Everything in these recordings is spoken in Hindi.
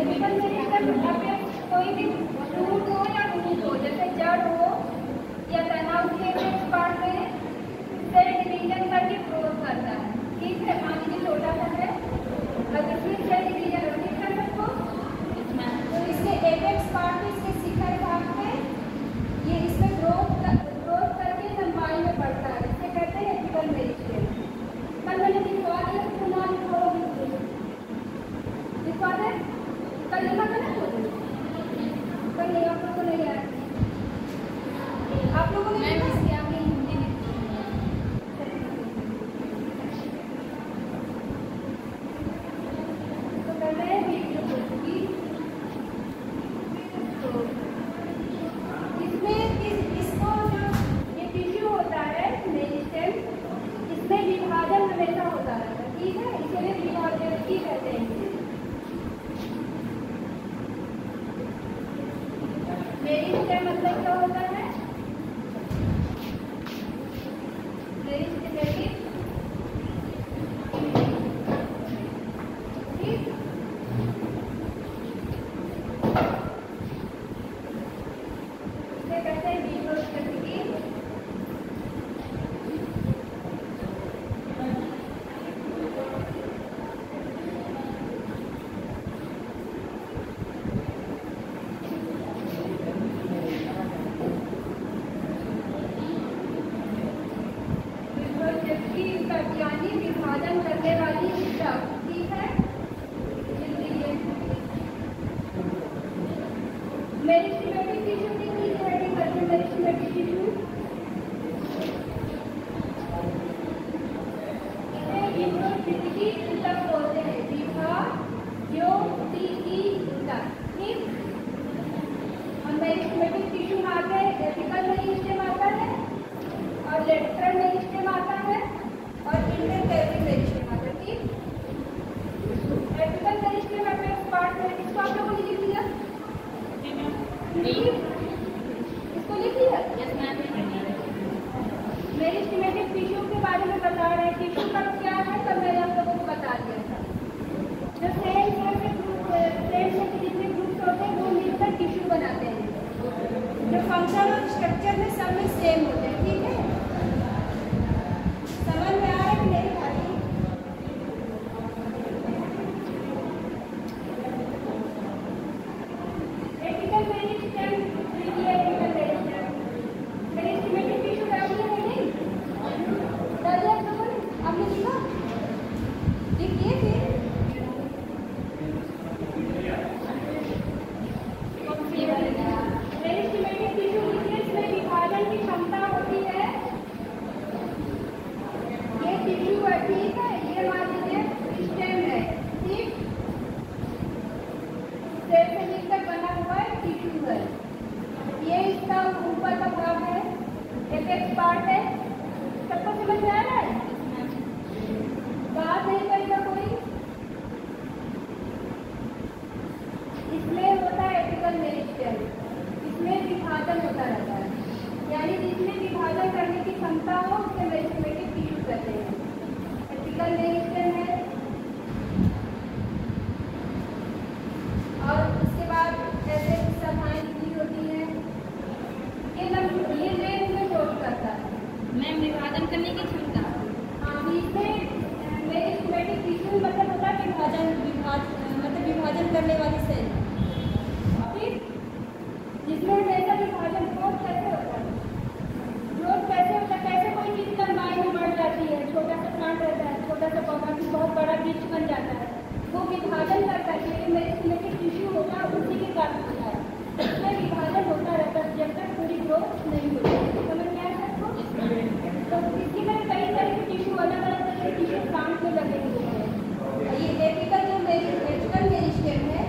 एपिकल मेरिस्टेम अपेक्स कोई भी रूट हो या रूट हो, जैसे जड़ हो या तनाव के पार्ट में सेल डिवीजन करके ग्रोथ करता है। ठीक है, मान लीजिए छोटा सा है, अगर इसमें सेल डिवीजन हो, ठीक है सबको, तो इसके एपेक्स पार्ट में, इसके शिखर भाग में ये इसमें ग्रोथ करके लंबाई में बढ़ता है, इसे कहते हैं एपिकल मेरिस्टेम। कल मैंने दिखवा दिया, पुनः दिखवा दे, कल लिखा था ना, कल नहीं, आप लोगों को नहीं आया, आप लोगों ने मेरिस्टेम मतलब क्या होता है? मेरिस्टेमेटिक ठीक, इसे कहते हैं विट्रोस्टेटिकी। यानी विभाजन करने वाली ऊर्जा, ठीक है। मेरिस्टेमेटिक टिश्यू की हेडिंग करते हैं, मेरिस्टेमेटिक टिश्यू इसे विट्रोस्टेटिकी ऊतक बोलते हैं, विभाज्योतिकी ऊतक, ठीक। और मेरिस्टेमेटिक टिश्यू में आते हैं एपिकल मेरिस्टेम आता है और लेटरल मेरिस्टेम आता है और इंटरकैविटी मेरिस्टेम आता है, ठीक। एपिकल मेरिस्टेम अपेक्स पार्ट है, इसको आप लोगों ने लिख लिया, इसको लिख लिया। मेरिस्टेमेटिक टिश्यू के बारे में बता रहे हैं, टिश्यू का क्या है तब मैंने आप लोगों को बता दिया था। जो सेल के जितने ग्रुप्स होते हैं वो मिलकर टिश्यू बनाते हैं, जो फंक्शन और स्ट्रक्चर में सब में सेम होते हैं, ठीक है। समझ में आ रहा है कि नहीं भाई? Apical meristem, apical meristem, meristematic tissue डाल दिया है नहीं? डाल दिया आप लोगों ने? आपने लिखा? लिखिए फिर। मेरिस्टेमेटिक टिश्यू में विभाजन की क्षमता होती है। ये टिश्यू है, ठीक है, ये मान लीजिए स्टेम है, ठीक, सेल से मिलकर बना हुआ है टिश्यू है। ये इसका ऊपर का भाग है, एपेक्स पार्ट है, सबको समझ में आ रहा है? बात नहीं करेगा कोई? इसमें होता है एपिकल मेरिस्टेम, इसमें विभाजन होता रहता है, यानी जिसमें विभाजन करने की क्षमता हो उसे मेरिस्टेमेटिक टिश्यू कहते हैं। एपिकल मेरिस्टेम है और उसके बाद ऐसे सभाएं लिखी होती हैं, ये लेंथ में शोध करता है। मैम विभाजन करने की क्षमता, हाँ, इसमें मेरिस्टेमेटिक टिश्यू मतलब होता है मतलब विभाजन करने वाली सेल, ठीक, जिसमें हमेशा विभाजन ग्रोथ कैसे होता है, ग्रोथ कैसे होता है, कैसे कोई चीज लंबाई में बढ़ जाती है, छोटा सा प्लांट रहता है, छोटा सा पौधा भी बहुत बड़ा वृक्ष बन जाता है, वो विभाजन करता है, क्योंकि मेरिस्टेमेटिक टिश्यू होता है उसी के कारण होता है, इसमें विभाजन होता रहता है जब तक पूरी ग्रोथ नहीं होती। समझ में आया सबको? तो इसी में कई तरह के टिश्यू, अलग अलग तरह के टिश्यू प्लांट में लगे हुए हैं। ये एपिकल जो एपिकल मेरिस्टेम है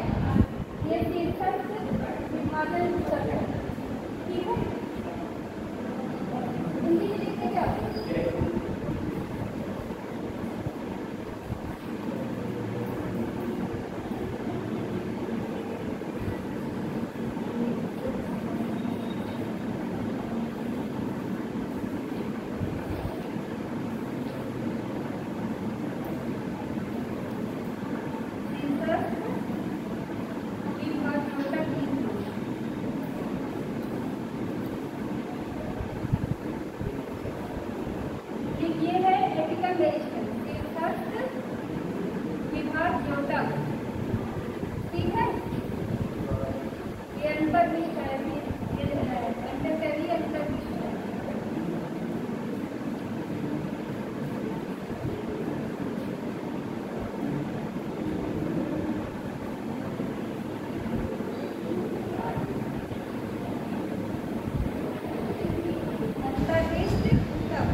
अंतर्विष्ट है, अंतर्कैवी अंतर्विष्ट है। अंतर्विष्ट उत्तम,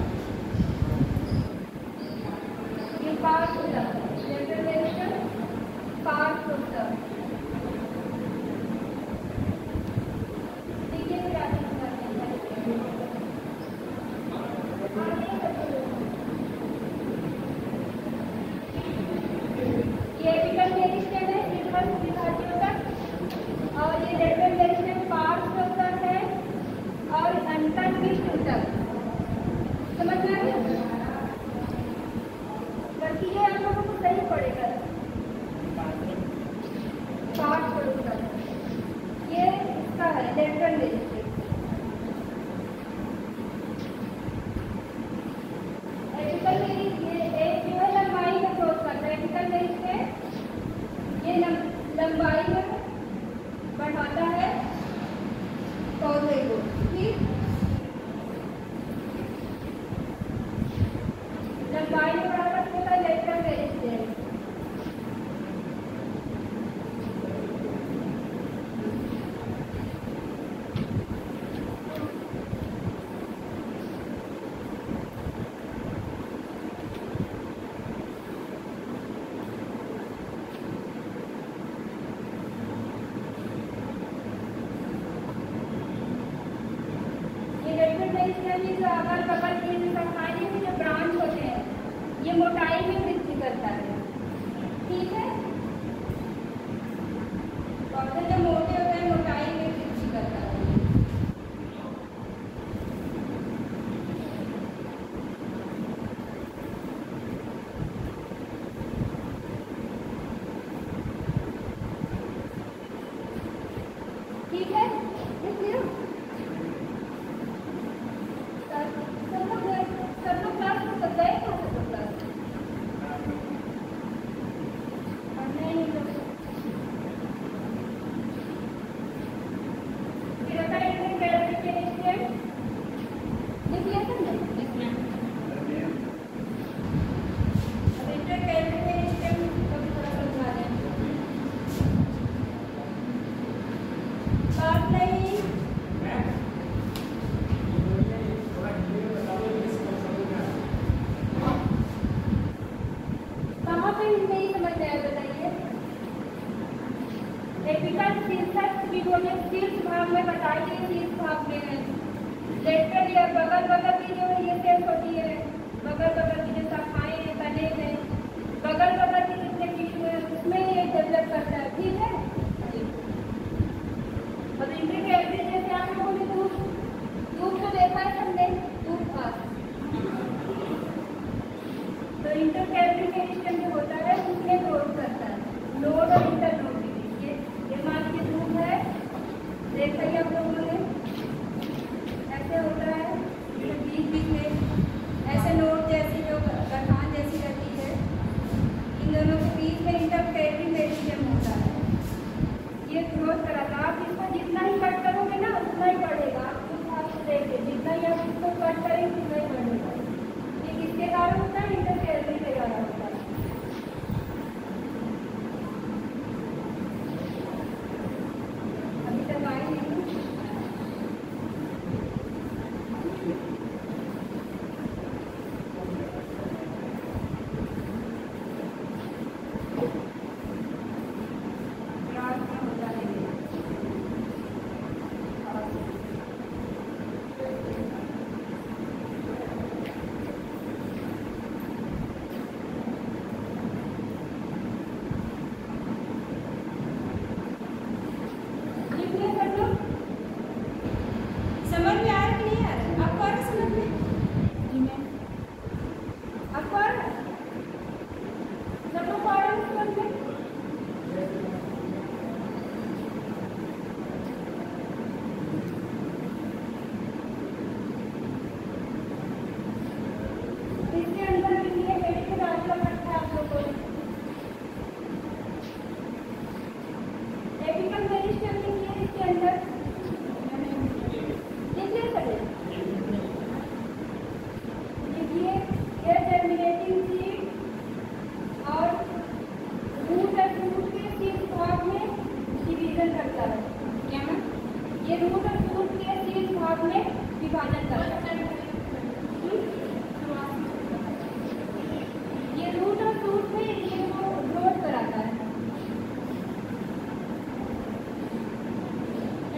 ये पार्थ उत्तम, जनरलाइजेशन पार्थ उत्तम। ये एपिकल मेरिस्टेम है सिंपल विभाजियों तक, और ये लेटरल मेरिस्टेम पार्श्व उत्तक है और अंतर्विष्ट उत्तक। समझ में आ गया? बल्कि ये आप लोगों को सही पड़ेगा। पार्श्व उत्तक ये इसका है लेटरल मेरिस्टेम। एपिकल मेरिस्टेम ये एक जो है लंबाई में ग्रोथ करता है। एपिकल मेरिस्टेम ये लंबाई में बढ़ाता है पौधे को। ठीक, लंबाई में बढ़ाता है लेटरल मेरिस्टेम। जो अगल बगल के शाखाएं में जो ब्रांच होते हैं ये मोटाई में वृद्धि करता है। ठीक है, पौधे जो मोटे होते हैं मोटाई में वृद्धि करता है। ठीक है, इसलिए सब लोग क्लास में सब गए थे, सब लोग क्लास नहीं फिर होता है इंटरकैलरी मेरिस्टेम। लिख लिया तुमने? अब इंटरकैलरी मेरिस्टेम को भी थोड़ा समझा दें। बात नहीं नहीं समझ में आया, बताइए। एपिकल शीर्षक शीर्ष भाग में बताइए, शीर्ष भाग में है लेटरल या बगल बगल की जो ये सेल्स होती है, बगल बगल की जो शाखाएं हैं, तने हैं, बगल बगल के जितने टिश्यू है उसमें ये डेवलप करता है। ठीक है, अब इंटरकैलरी जैसे आप लोगों ने दूध तो देखा है हमने, दूध भाग तो इंटरकैलरी मेरिस्टेम जो होता है उसमें ग्रोथ करता है नोड और इंटरनोड के बीच। ये मान के दूध है, देखा ही आप लोगों ने ऐसे होता है बीच बीच में ऐसे नोड जैसी जो गठान जैसी रहती है, इन दोनों के बीच में इंटरकैलरी मेरिस्टेम होता है। ये ग्रोथ कराता है। आप इसको जितना ही कट करोगे ना उतना ही बढ़ेगा। आप उस भाग को देखिए, जितना ही आप इसको कट करेंगे उतना ही बढ़ेगा। ये किसके कारण होता है? इंटरकैलरी के कारण होता है। अभी तक आए नहीं। डिवीजन करता है। क्या मैम? ये रूट और फ्रूट के शीर्ष भाग में विभाजन करता है। ये रूट और फ्रूट में ये ग्रोथ कराता है।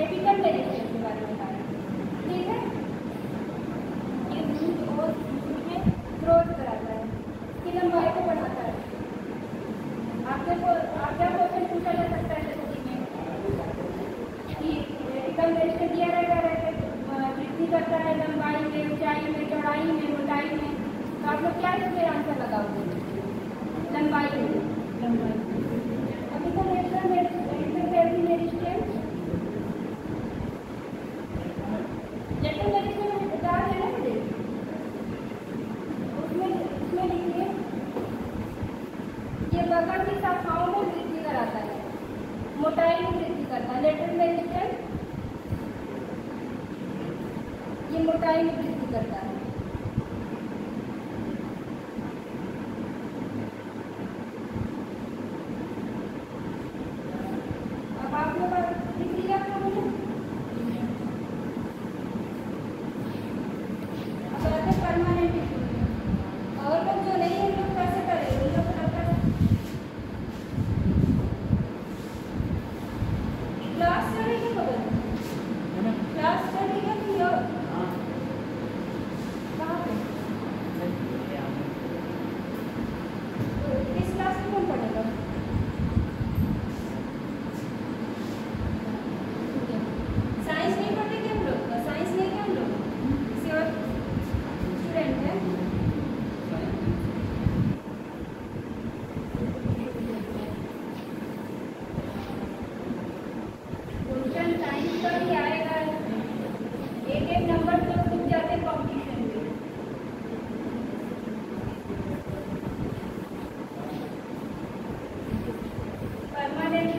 एपिकल मेरिस्टेम के बारे में बताया, ठीक है? ये रूट और फ्रूट में ग्रोथ कराता है, इसकी लंबाई को बढ़ाता है। आपके क्वेश्चन पूछा जा सकता है कि एपिकल मेरिस्टेम दिया रहेगा, वृद्धि करता है लंबाई में, ऊंचाई में, चौड़ाई में, मोटाई में, तो आप लोग क्या इसमें आंसर लगाओगे? लंबाई में। एपिकल मेरिस्टेम जैसे मेरिस्टेम बता है ना मुझे, उसमें लिखिए ये बगल की शाखाओं में वृद्धि कराता है, मोटाई में वृद्धि करता है। लेटरल मेरिस्टेम ये मोटाई में वृद्धि करता है। अब आप लोग लिख लिया था मुझे। अब आते परमानेंट टिश्यू, और लोग जो नहीं है लोग कैसे करें? उन लोग क्लास चलेगी बगल क्लास चलेगा कि कहाँ पे? इस क्लास में कौन पढ़ेगा? साइंस नहीं पढ़ते क्या हम लोग? साइंस नहीं क्या हम लोग? किसी और स्टूडेंट है? क्वेश्चन साइंस का भी आएगा, एक एक नंबर तो छूट जाते कॉम्पिटिशन में। परमानेंट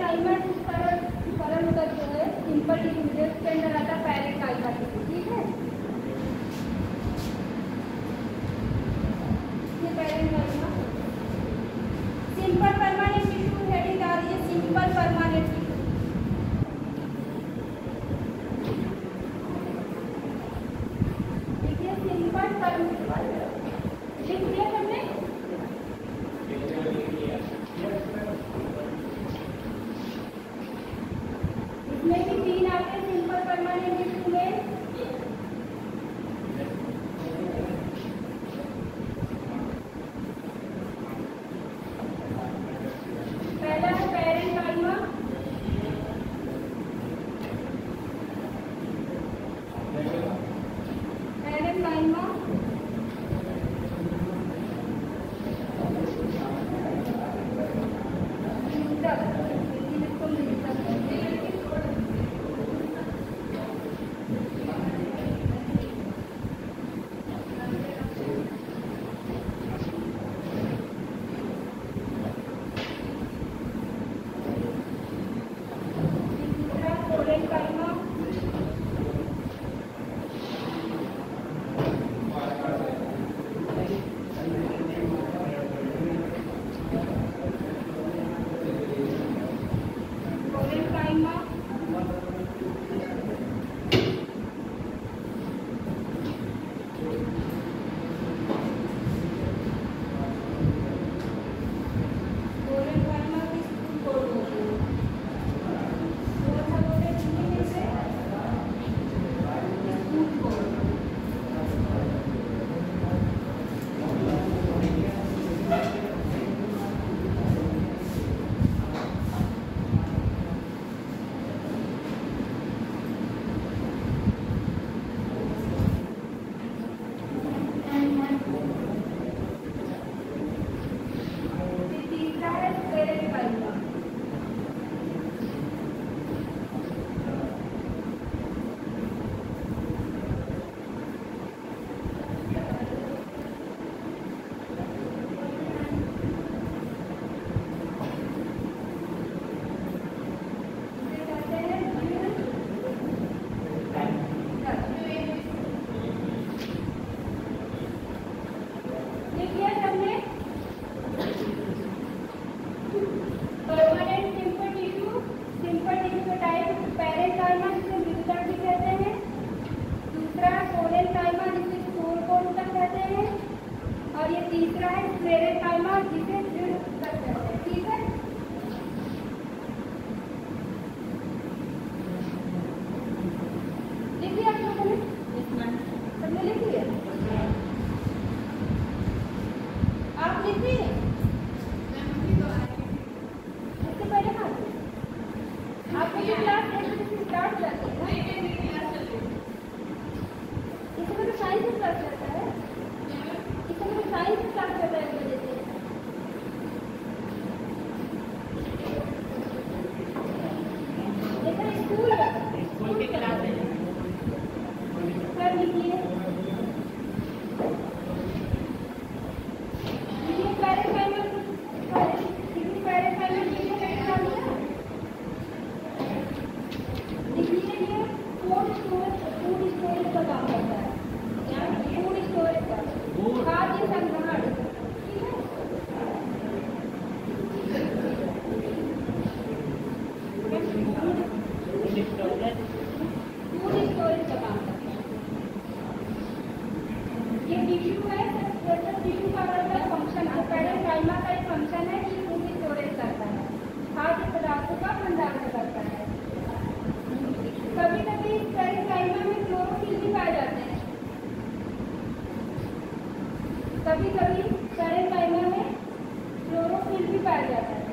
पैरेंकाइमा सरल का जो है सिंपल टिश्यू के अंदर आता है पैरेंकाइमा टिश्यू, ठीक है। ये parenchyma simple permanent tissue heading आ रही है, सिंपल परमानेंट टिश्यू। देखिए सिंपल परमानेंट लिख दिया हमने। इसमें भी 3 आते हैं सिंपल परमानेंट टिश्यू में। पहला है पैरेंकाइमा, पैरेंकाइमा और ये तीसरा है स्क्लेरेंकाइमा जिसे दृढ़ ऊतक कहते हैं, ठीक है। लिखिए आप लोगों ने, सबने लिख लिया? आप लिखिए इससे पहले बात आपको जो क्लास 1 बजे से स्टार्ट करते हैं इससे पहले साइंस क्लास करता है, साइंस स्टार्ट कर रहे हैं वजह से। जैसे स्कूल की क्लास है कर लीजिए। ये पैरेंकाइमा देखिए ये फूड स्टोरेज का काम करता है, फूड स्टोरेज का खाद्य संग्रहण, ठीक है। फूड स्टोरेज का काम करता है। ये टिश्यू है, टिश्यू का अलग फंक्शन है। पैरेंकाइमा का एक फंक्शन है कि फूड स्टोरेज करता है, खाद्य पदार्थों का भंडारण करता है। कभी कभी पैरेंकाइमा में क्लोरोफिल भी पाए जाते हैं, कभी कभी पैरेंकाइमा में क्लोरोफिल भी पाया जाता है,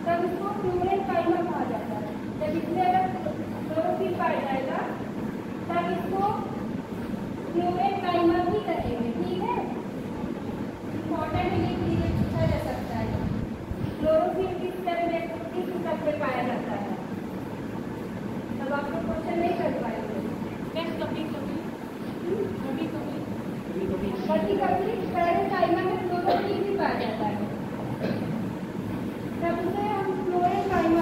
तब इसको फ्लोरेंकाइमा कहा जाता है। जब इसमें अगर क्लोरोफिल पाया जाएगा तब इसको फ्लोरेंकाइमा भी कहेंगे, ठीक है। इम्पोर्टेंट ये पूछा जा सकता है क्लोरोफिल किस तरह किस ऊतक पे पाया जाता है, तब आप लोग क्वेश्चन नहीं कर पाएंगे। कभी कभी पैरेंकाइमा में क्लोरोफिल भी पाया जाता है, तब उसे हम फ्लोरेंकाइमा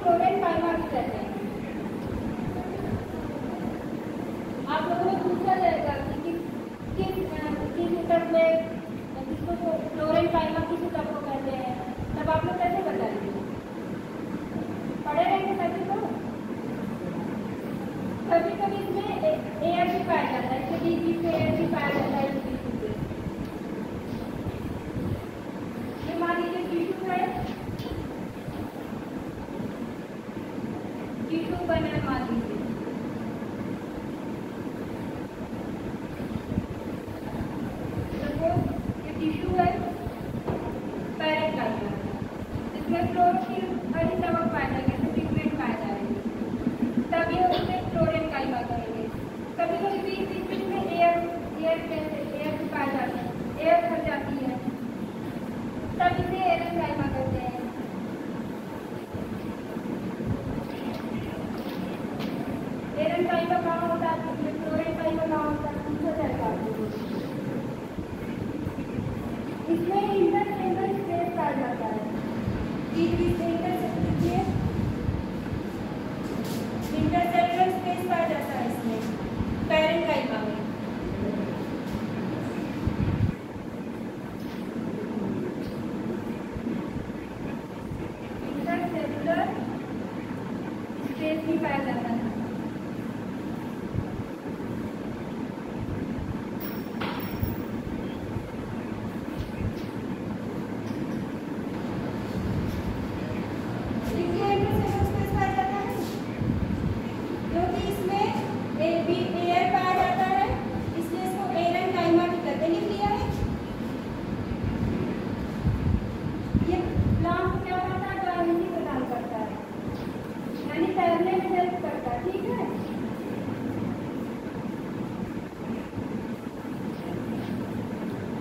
फ्लोरेनकाइमा भी कहते हैं। आप लोगों ने पूछा जाएगा कि किस ऊतक में किसको फ्लोरेनकाइमा किस ऊतक को कहते हैं, तब आप लोग कैसे बताएंगे? पढ़े रहेंगे सभी को। कभी कभी इसमें एयर भी पाया जाता है, इसके बीच में एयर भी पाया जाता है। ये मान लीजिए टिश्यू है, टिश्यू बना है मान लीजिए। टिश्यू है पैरेंकाइमा, इसमें क्लोरोफिल हरी चमक पाया जाएगा, पिगमेंट पाया जाएगा, तब ये उसमें फ्लोरेनकाइमा करेंगे। कभी कभी बीच में एयर भी पाया जाता है, एयर भर जाती है, तब इसे एरेनकाइमा कहते हैं। एरेनकाइमा कहाँ होता है, फ्लोरेनकाइमा कहाँ होता है, पूछा जाएगा आपको। इसमें इंटरसेलुलर स्पेस पाया जाता है। इंटरसेलुलर स्पेस पाया जाता है इसमें पैरेंकाइमा में। इंटरसेलुलर स्पेस भी पाया जाता है। तैरने में हेल्प करता है, ठीक है।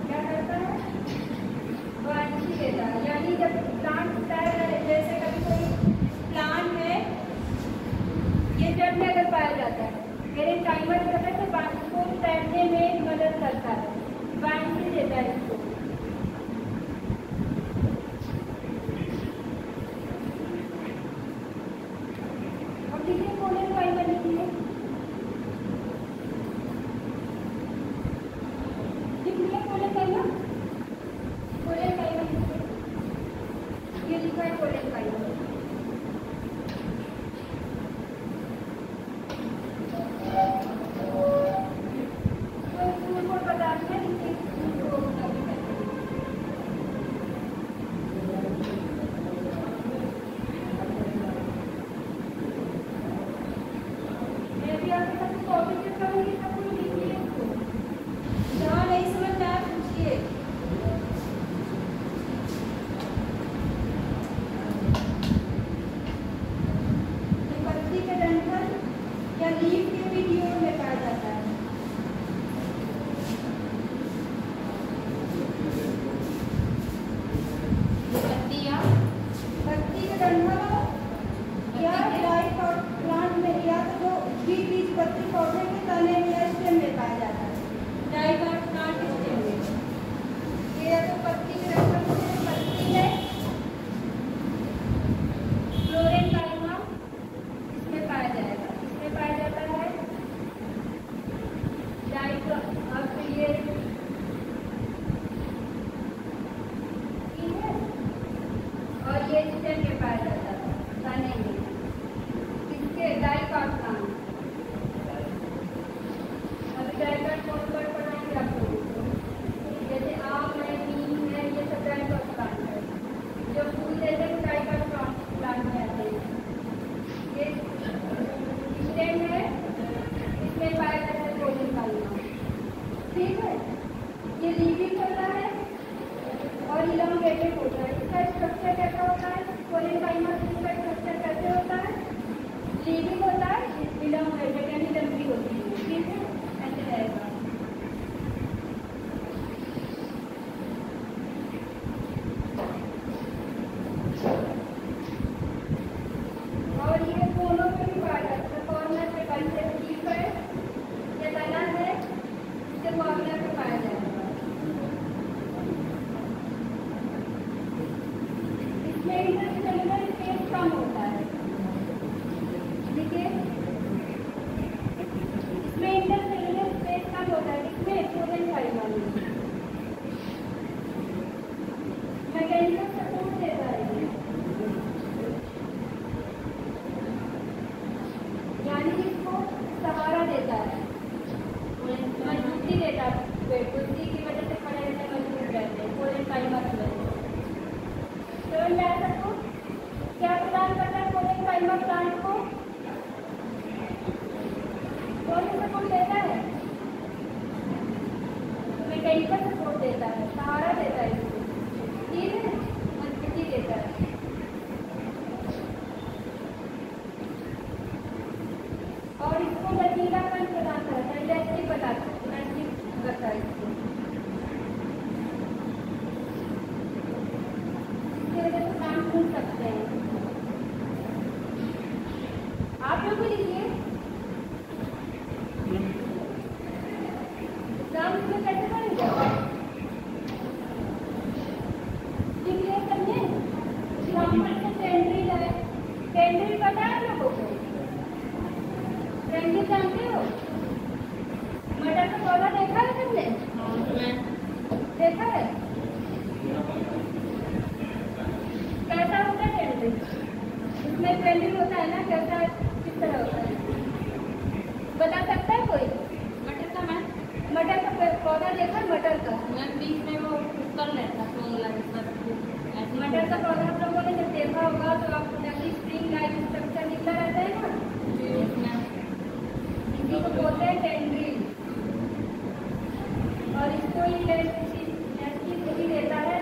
क्या करता है, बुआयांसी देता है, यानी जब प्लांट तैर रहे, जैसे कभी कोई प्लांट है, ये जल में अगर पाया जाता है, मेरे टाइमर करता है तो को तैरने में मदद करता है, बुआयांसी देता है इसको। ये स्टेम में पाया जाता है दाने में, इसके डाइकॉट प्लांट। अभी डाइकॉट कौन कौन पढ़ाएंगे आप लोगों को, जैसे आम है, नीम है, ये सब डाइकॉट प्लांट है। जो फूल देते हैं डाइकॉट प्लांट में आते हैं। ये स्टेम है, इसमें पाया जाता है फ्लोरेनकाइमा, ठीक है। ये लीविंग होता है और इलांगेटेड होता है। इसका स्ट्रक्चर कैसा होता है, फ्लोरेनकाइमा का स्ट्रक्चर कैसे होता है, लीविंग होता है, इलांगेटेड यानी लंबी होती है, ठीक है, ऐसे रहेगा। और ये दोनों में भी पाया जाता है, कॉर्नर पे कंसेप्टिव है या तना है, इससे कॉर्नर पे पाया जाएगा। इसमें इंटरसेलुलर स्पेस कम होता है, देता है पेड़ को, इसी की वजह से खड़े रहते मजबूत रहते हैं। कोलेनकाइमा की वजह से समझ में आया सबको? क्या प्रदान करता है कोलेनकाइमा प्लांट को? कौन सा सपोर्ट देता है? मैकेनिकल सपोर्ट देता है, सहारा देता है इसको, ठीक है, मजबूती देता है। और इसको लचीलापन प्रदान करता है, इलास्टिक बताता है, इलास्टिक करता है इसको। इसकी वजह से काम सुन सकते हैं। आप लोग भी लिखिए एग्जाम में कैसे करेंगे? क्लियर समझे? एग्जाम्पल से टेंड्रिल है, टेंड्रिल पता है आप लोगों को? टेंड्रिल जानते हो? मटर का पौधा देखा है तुमने? देखा है? कैसा होता है टेंड्रिल? उसमें टेंड्रिल होता है ना, कैसा किस तरह होता है बता सकता है कोई? मटर का मैम, मटर का पौधा देखा? मटर का मैम बीच में वो कर रहता है, मटर का पौधा आप लोगों ने जब देखा होगा तो आपको नकली स्प्रिंग लाइक स्ट्रक्चर निकला रहता है ना, इसी को बोलते हैं टेंड्रिल। और इसको इलास्टिसिटी देता है,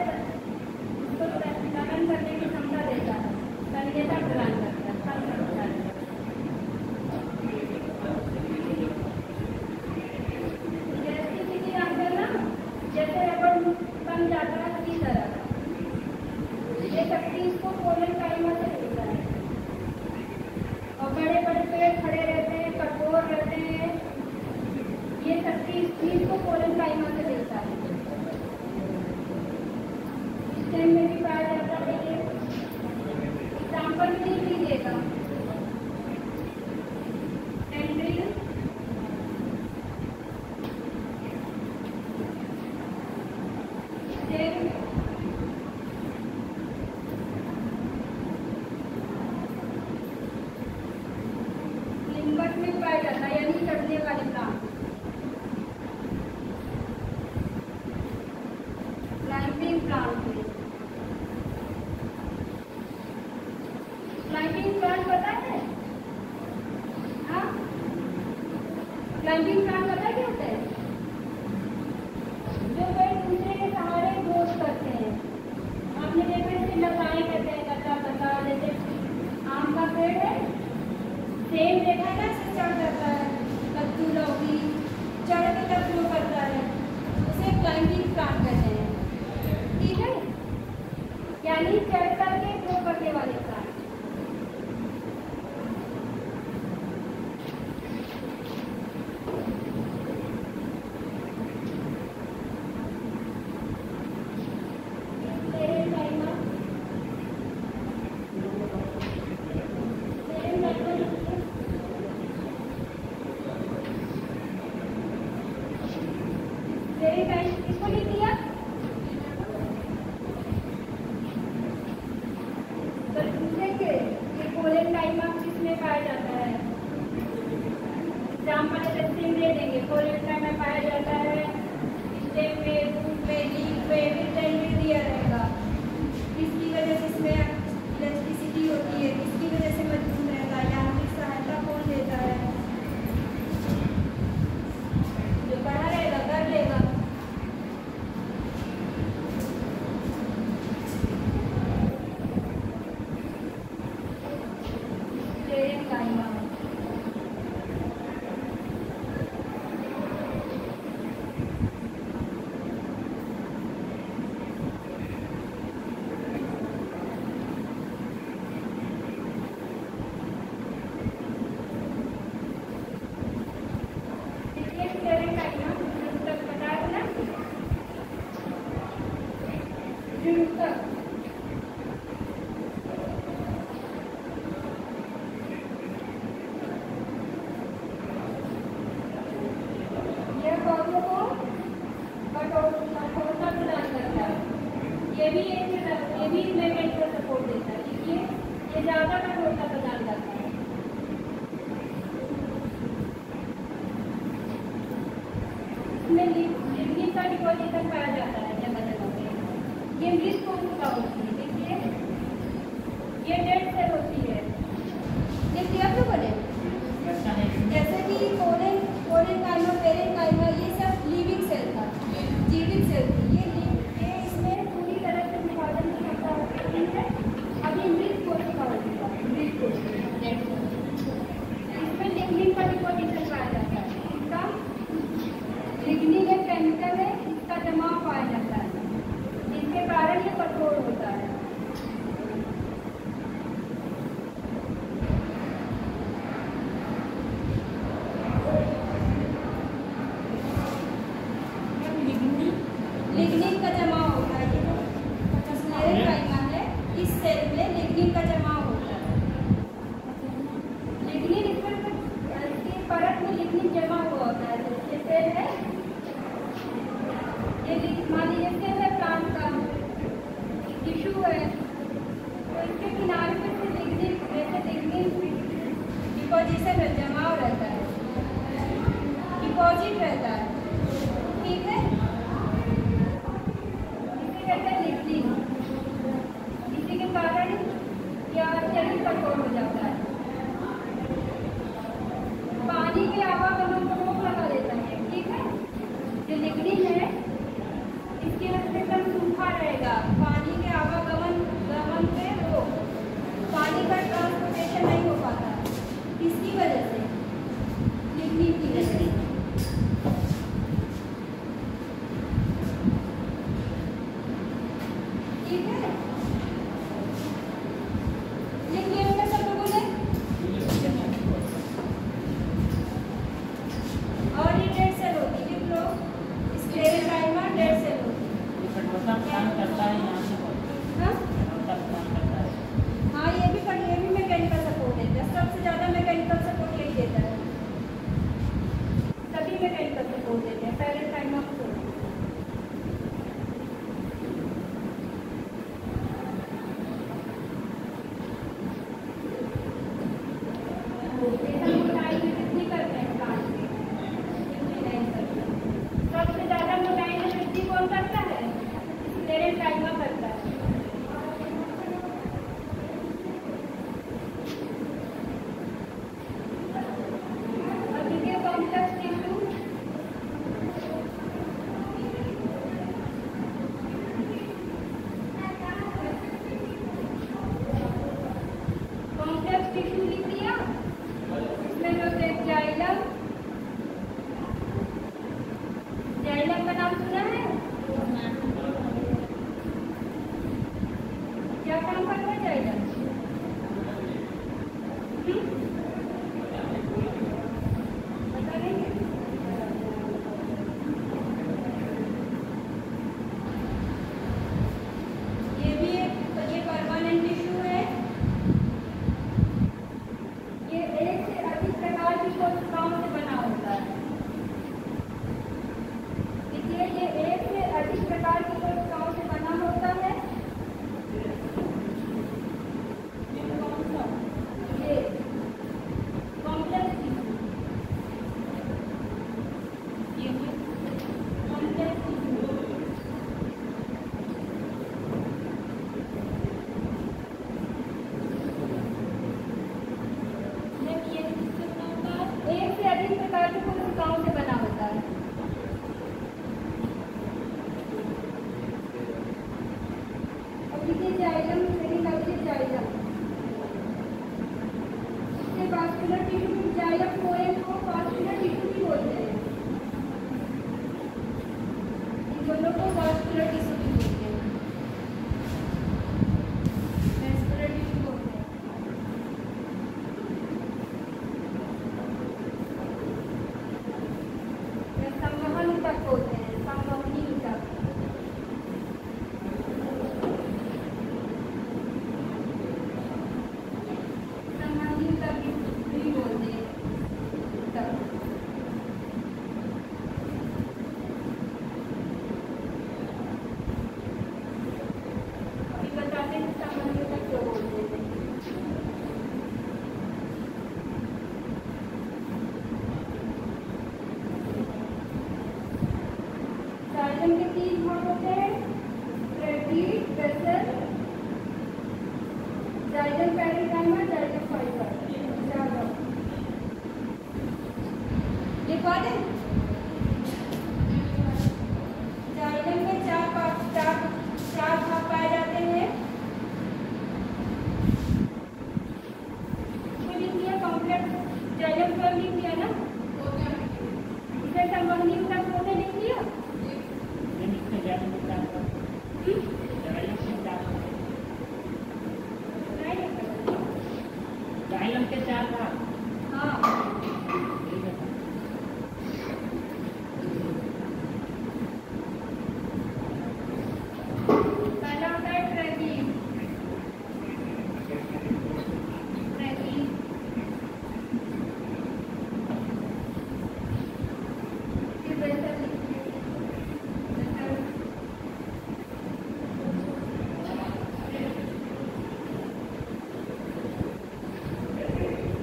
इसको तनन करने की क्षमता देता है, तन्यता प्रदान करता है। इलास्टिसिटी अंदर ना जैसे रबड़ बन जाता है उसी तरह ये शक्ति इसको कोलेनकाइमा से मिलता है। और बड़े बड़े पेड़ खड़े रहते हैं, कठोर रहते हैं, ये शक्ति इस चीज को कोलेनकाइमा से मिलता है। स्टेम में भी पाया जाता है। ये एग्जाम्पल भी लिख लीजिएगा, टेंड्रिल, स्टेम, लिंगट में पाया जाता है, यानी चढ़ने वाली प्लांट। क्लाइंबिंग प्लांट में, क्लाइंबिंग प्लांट पता है? हाँ, क्लाइंबिंग प्लांट पता है क्या होता है? जो पेड़ दूसरे के सहारे ग्रोथ करते हैं। आपने देखा जैसे लताएं कहते हैं, लता पता, जैसे आम का पेड़ है, सेम देखा है ना, चढ़ जाता है, कद्दू लौकी चढ़ के तक ग्रो करता है, उसे क्लाइंबिंग प्लांट कहते हैं, ठीक है, यानी चढ़ करके ग्रो करने वाले प्लांट। इसको लिख दिया, तो पूछेंगे कि कोलेनकाइमा किसमें पाया जाता है? एग्जाम्पल जैसे दे देंगे, कोलेनकाइमा पाया जाता है स्टेम में, रूट में, लीफ में, टेंड्रिल दिया रहेगा। इसकी वजह से इसमें इलास्टिसिटी होती है, इसकी वजह से मजबूत रहता है, यांत्रिक सहायता कौन देता है? जो पढ़ा रहेगा कर लेगा। ये भी मैकेनिकल सपोर्ट देता है, देखिए ये ज़्यादा कठोरता प्रदान करता है। इसमें लिग्निन का डिपोजिशन पाया जाता है जगह जगह पे। ये मृत कोशिका होती है, देखिए ये डेड सेल होती है। देखिए आप लोगों ने जैसे कि कोलेनकाइमा, पेरेनकाइमा, ये सब लिविंग सेल था, जीवित सेल थी। ये इसमें पूरी तरह से विभाजन की क्षमता होती है। अभी मृत कोशिका होती है, मृत कोशिका इसमें लिग्निन का डिपोजिशन पाया जाता है। इसका लिग्निन एक केमिकल है, इसका जमाव पाया जाता है, जिसके कारण ये कठोर होता है। लिग्निन का जमाव होता है, ये पेरेनकाइमा है, इस सेल में लिग्निन का जमाव होता है। लिग्निन इसकी परत में लिग्निन जमा हुआ होता है। ये सेल है, ये मान लीजिए सेल है प्लांट का, टिश्यू है, तो इसके किनारे पे से लिग्निन डिपोजिशन है, जमाव रहता है, डिपॉजिट रहता है, ठीक है। इसी के कारण यह अत्यधिक कठोर हो जाता है। पानी के आवागमन को रोक लगा देता है, ठीक है। जो लिग्निन है इसकी वजह से एकदम सूखा रहेगा, पानी के आवागमन पे रोक, पानी का ट्रांसपोर्टेशन नहीं हो पाता, किसकी वजह से? लिग्निन की वजह से। ठीक है, ये क्लियर है सब लोगों ने? और ये डेड सेल होती है, देख लो, पेरेनकाइमा डेड सेल होती है। हाँ, ये भी मैकेनिकल सपोर्ट देता है, सबसे ज़्यादा मैकेनिकल सपोर्ट यही देता है, सभी मैकेनिकल सपोर्ट देते हैं पेरेनकाइमा को। सबसे ज्यादा मोटाई में वृद्धि कौन करता है? पेरेनकाइमा करता है। और देखिए कॉम्प्लेक्स टिश्यू, कॉम्प्लेक्स टिश्यू लिख दिया। इसमें जो जाइलम, जाइलम का नाम सुना है? क्या काम करता है जाइलम? पता नहीं है? ये परमानेंट टिश्यू है। ये एक से अधिक प्रकार की कोशिकाओं से बना होता है। देखिए, ये एक से अधिक प्रकार की कोशिकाओं से बना होता है। जाइलम के 3 भाग होते हैं, tracheid, vessel, xylem parenchyma, xylem fibre. लिखवा दें। जाइलम में चार भाग पाए जाते हैं। तो लिख लिया कॉम्प्लेक्स जाइलम को लिख लिया ना, इसे संबंधी तक होते लिख लिया। जाइलम के 4 भाग। हाँ, पहला होता है ट्रैकीड, फिर वेसल लिखिए,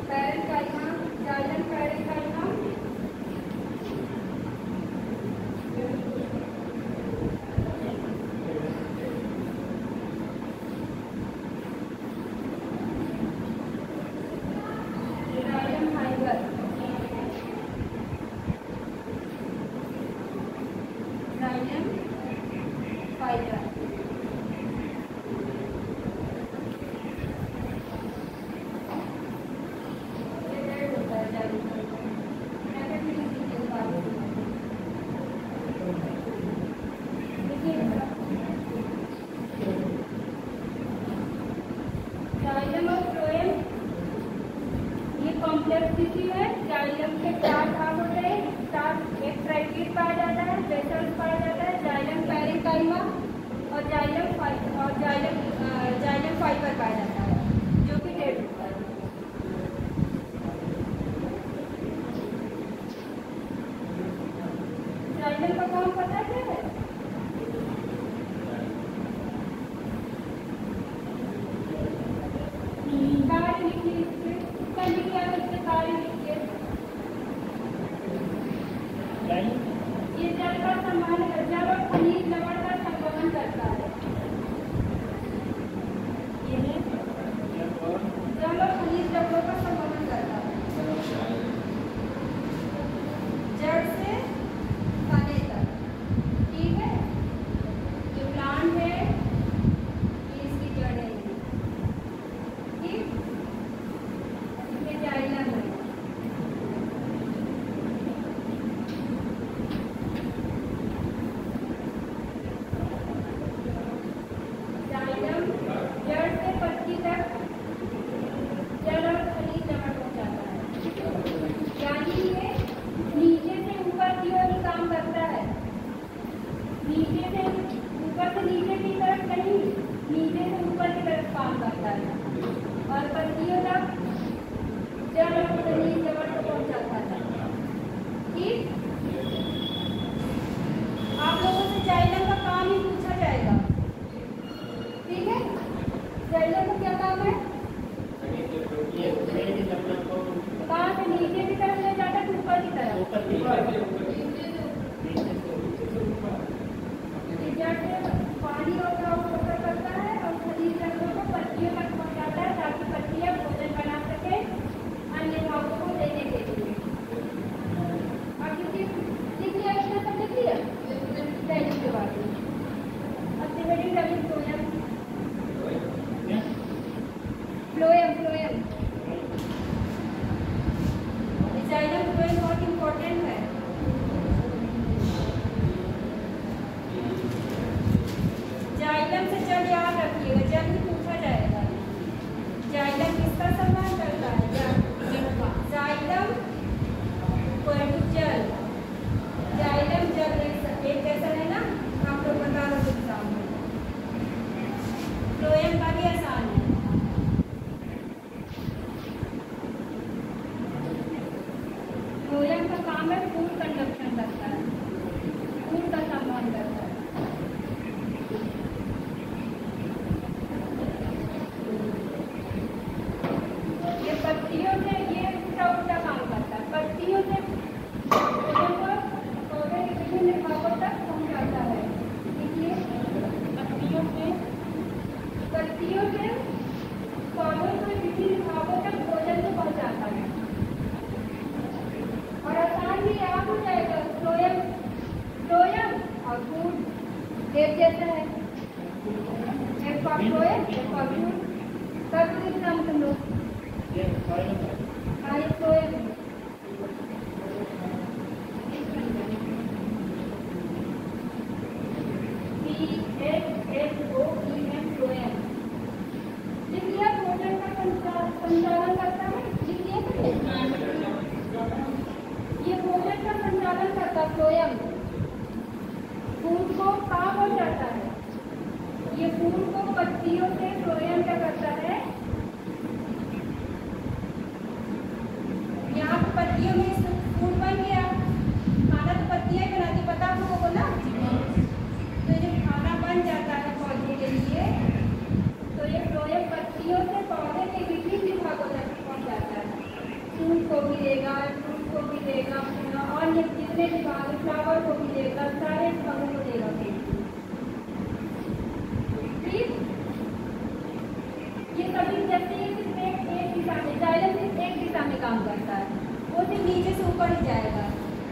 parenchyma, xylem parenchyma, xylem fibre, xylem fibre. ये रेड होता है जाइलम फाइबर। ब्रैकेट में लिख दीजिए बात। जाइलम और फ्लोएम ये कॉम्प्लेक्स टिश्यू है। जाइलम के 4 भाग होते हैं, एक ट्रैकीड पाया जाता है, वेसल पाया जाता है, जाइलम पैरेन्काइमा और जाइलम फाइबर पाया जाता है, जो कि रेड होता है। जाइलम का काम पता है क्या है? कार्य लिखिए, इसका लिखिए, आप इसके कार्य लिखिए। ये जल का समान जल और खनिज लवण का संगमन करता है। ये है जल और खनिज लवणों का संगमन करता है, जड़ से तने तक। ठीक है, जो प्लांट है ये इसकी जड़ है, ठीक, ये जाइलम है। जाइलम जड़ से पत्ती तक जल और खनिज लवण पहुंचाता है, यानी ये नीचे से ऊपर की ओर ही काम करता है। नीचे से ऊपर से नीचे की तरफ नहीं, नीचे से ऊपर की तरफ काम करता है और पत्तियों तक जल और खनिज लवण को पहुंचाता है। ठीक, आप लोगों से जाइलम का काम ही पूछा जाएगा। ठीक है, जाइलम का क्या काम है? कहाँ से नीचे की तरफ ले जाता है, ऊपर की तरफ? जड़ से पानी होता है, वो ऊपर करता है और खनिज लवणों को पत्तियों तक पहुंचाता है, ताकि पत्तियां भोजन बना सके अन्य भागों को देने के लिए। और किसी लिख लिया, इसमें सब लिख लिया जाइलम के बारे में। अब dividing doubling phloem, phloem phloem xylem phloem बहुत इम्पोर्टेंट है। जाइलम से जल याद रखिएगा, जल भी पूछा जाएगा। जाइलम किसका सम्मान करता है? जाइलम कोई जल, जाइलम जल एक जैसा है ना, आप लोग बता दो एग्जाम में। फ्लोएम का भी आसान है। फ्लोएम का काम है फूड कंडक्शन करता है, फूड का सम्मान करता है। ये पत्तियों से ये उल्टा काम करता है, पत्तियों से पौधे को पौधे के विभिन्न भागों तक पहुंचाता है। भागों से विभिन्न भागों तक भोजन को पहुंचाता है। और आसान भी आप हो जाएगा, फ्लोएम और फूड एक जैसा है। एक का फ्लोएम, एक का फूड, सब कुछ नाम तुम लोग फ्लोएम फ्लोएम जिसलिए भोजन का संचालन करता है। ये भोजन का संचालन करता फ्लोएम फूड को कहाँ पहुँचाता है। ये फूड को पत्तियों से फ्लोएम क्या करता है, यहाँ पत्तियों में फूड बन गया। खाना तो पत्तियाँ ही बनाती, पता आप लोगों को ना। तो जब खाना बन जाता है पौधे के लिए, तो ये फ्लोएम पत्तियों से पौधे के विभिन्न भागों तक पहुँच जाता है। फूल को भी देगा, फ्रूट को भी देगा, और ये जितने भी भाग, फ्लावर को भी देगा, सारे भागों को देगा। ठीक, ये सभी जैसे एक दिशा में, जाइलम सिर्फ एक दिशा में काम करता है, वो सिर्फ नीचे से ऊपर ही जाएगा।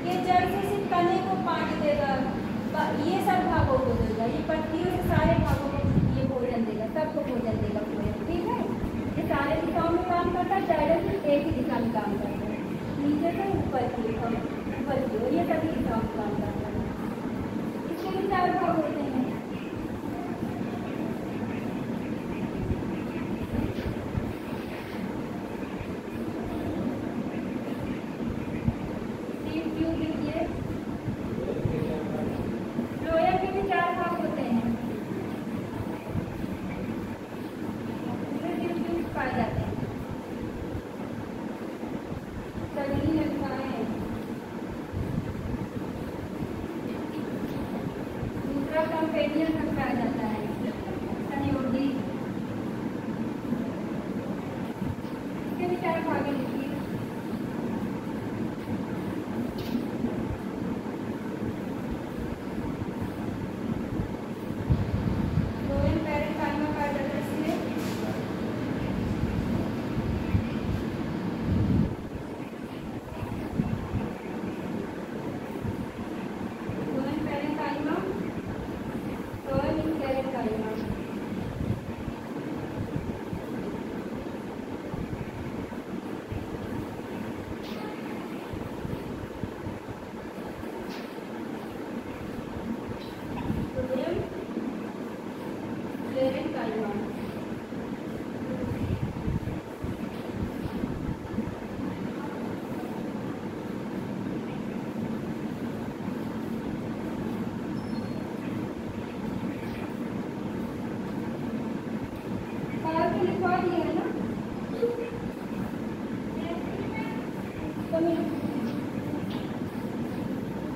ये जड़ से सिर्फ तने को पानी देगा, ये सब भागों को देगा, ये पत्तियों से सारे भागों को ये भोजन देगा, सबको भोजन देगा। ठीक है, ये सारे दिशाओं में काम करता है, जाइलम सिर्फ एक ही दिशा में काम करता है, नीचे से ऊपर की और ये सभी दिशाओं में काम करता है। इसके भी 4 भाग होते हैं। फ्लोएम के भी 4 भाग होते हैं, पाए जाते हैं। सभी लंकाएं, दूसरा कंपेनियन रंग पाया जाता है, सहयोगी। इसके भी 4 भाग हैं।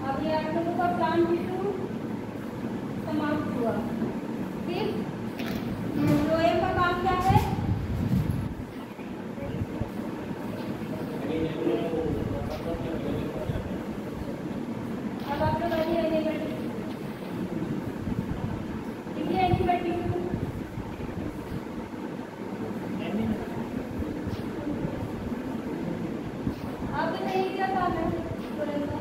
अब ये आप लोगों का प्लांट टिश्यू समाप्त हुआ। ठीक, फ्लोएम का काम क्या है? अब आप लोग आइए एनिमेटेड टिश्यू। आप बताइए क्या काम है फ्लोएम का?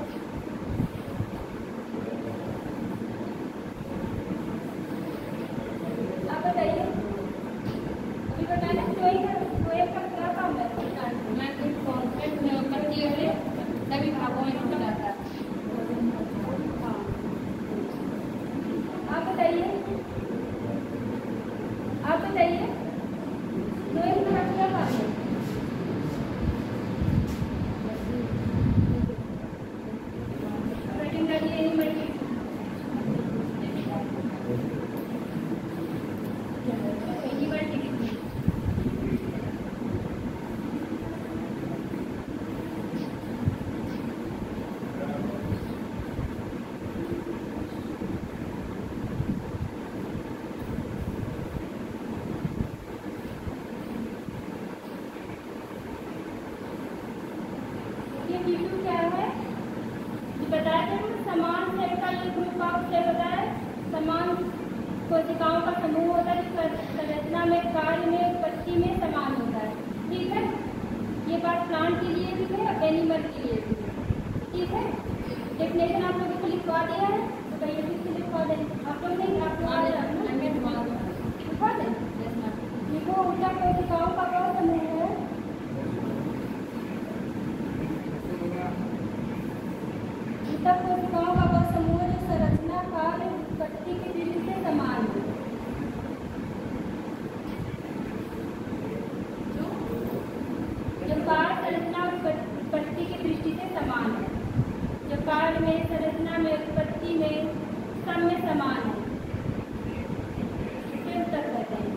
कोशिकाओं का समूह होता है जो संरचना में, कार्य में, उत्पत्ति में समान होता है। ठीक है, ये बात प्लांट के लिए भी है और एनिमल के लिए भी है। ठीक है, डेफिनेशन आप लोगों को लिखवा दिया है, तो कहिए फिर से लिखवा दें। आप लोग नहीं, आप लोग लिखवा दें। देखो, ऊर्जा कोशिकाओं का क्या समूह है? ऊर्जा कोशिकाओं का वह समूह है जो संरचना, कार्य, उत्पत्ति की दृष्टि से समान है। जो कार्य, संरचना और उत्पत्ति की दृष्टि से समान है, जो कार्य में, संरचना में, उत्पत्ति में, सब में समान है, इसे उत्तर कहते हैं।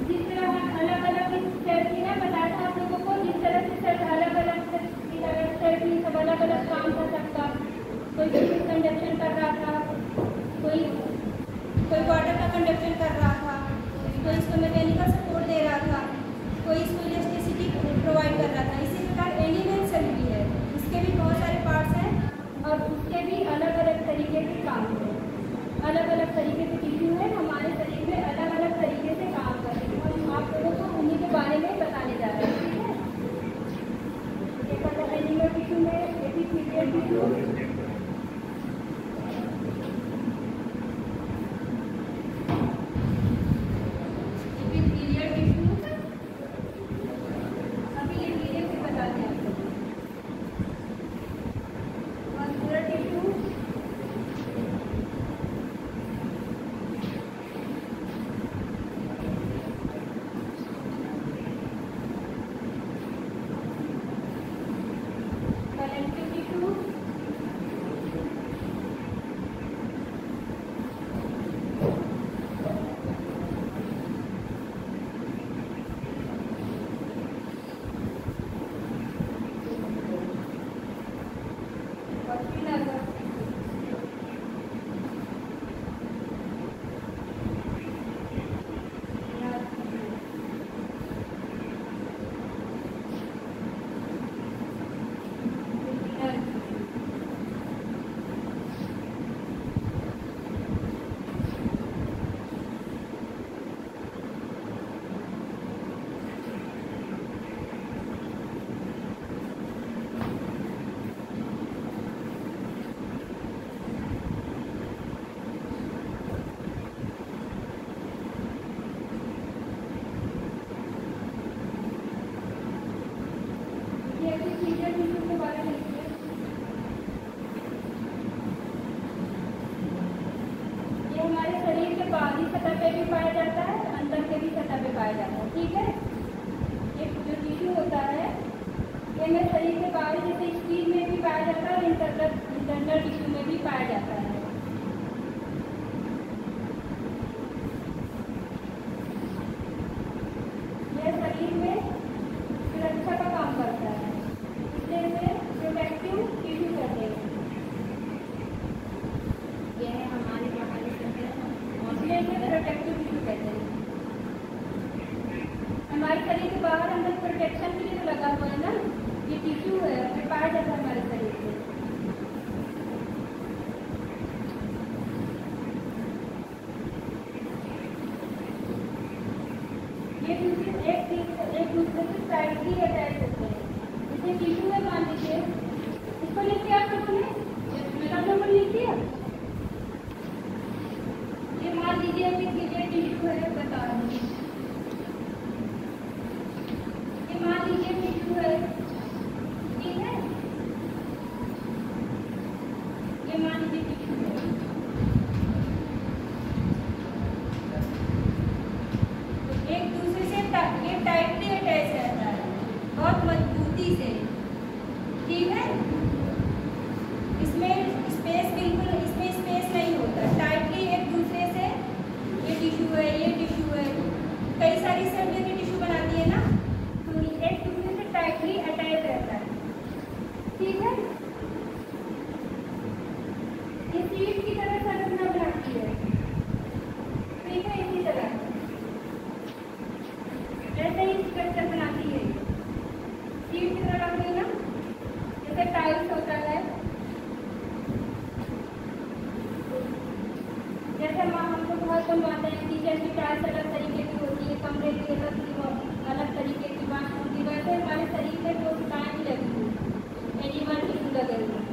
जिस तरह हम अलग अलग सेल की ना बताया था आप लोगों को, जिस तरह से सेल अलग अलग सेल की सब अलग अलग काम कर सकता। कोई कंडक्शन कर रहा था, कोई वाटर का कंडक्शन कर रहा था, कोई इसको मैकेनिकल सपोर्ट दे रहा था, कोई इसको इलेक्ट्रिसिटी प्रोवाइड कर रहा था। इसी प्रकार एनिमल सेल भी है, उसके भी बहुत सारे पार्ट्स हैं और उसके भी अलग अलग तरीके के काम हैं, अलग अलग तरीके के टिश्यू है, हमारे शरीर में अलग अलग तरीके से काम करते हैं और हम आप लोगों को उन्हीं के बारे में बताने जा रहे हैं। ठीक है, एक अलग एनिमल टिश्यू में एपिथेलियल टिश्यू, बाहरी सतह पे भी पाया जाता है, अंदर के भी सतह पे पाया जाता है। ठीक है, ये जो टिश्यू होता है ये हमें शरीर के बाहरी जैसे स्किन में भी पाया जाता है और इंटरनल टिश्यू में भी पाया जाता है। यह शरीर में सुरक्षा का काम करता है, इसलिए इसे प्रोटेक्टिव टिश्यू कहते हैं। यह है हमारे बाहरी सतह, इसलिए इसे प्रोटेक्टिव टिश्यू कहते हैं। हमारे शरीर के बाहर अंदर प्रोटेक्शन के लिए तो लगा हुआ है ना, ये टिश्यू है, हमें पाया जाता है हमारे शरीर में। ये एक दूसरे से साइडली अटैच होते हैं। जैसे टिश्यू है, मान लीजिए इसको लिख दिया आप लोगों ने, सब लोगों ने लिख दिया। ये मान लीजिए अभी ये टिश्यू है, बता रही हूँ, ये मान लीजिए टिश्यू है, ठीक है, ये मान लीजिए टिश्यू है। एक दूसरे से ये टाइटली अटैच रहता है, बहुत मजबूती से, ठीक है। इसमें स्पेस बिल्कुल, इसमें स्पेस नहीं होता, टाइटली एक दूसरे से ये टिश्यू है, ये टिश्यू है, कई सारी सेल मिलकर टिश्यू बनाती है ना, तो एक दूसरे से टाइटली अटैच रहता है, ठीक है। ये सीट की तरह संरचना बनाती है, ठीक है, इसी तरह ऐसे ही स्ट्रक्चर बनाती है। जैसे टाइल्स होता है, जैसे हम लोग घर बनवाते हैं, किचन की टाइल्स अलग तरीके की होती है, कमरे की अलग तरीके की बात होती है, वैसे हमारे शरीर में कोशिकाएं भी लगी हुई है, एनिमल टिश्यू लगे हुए हैं,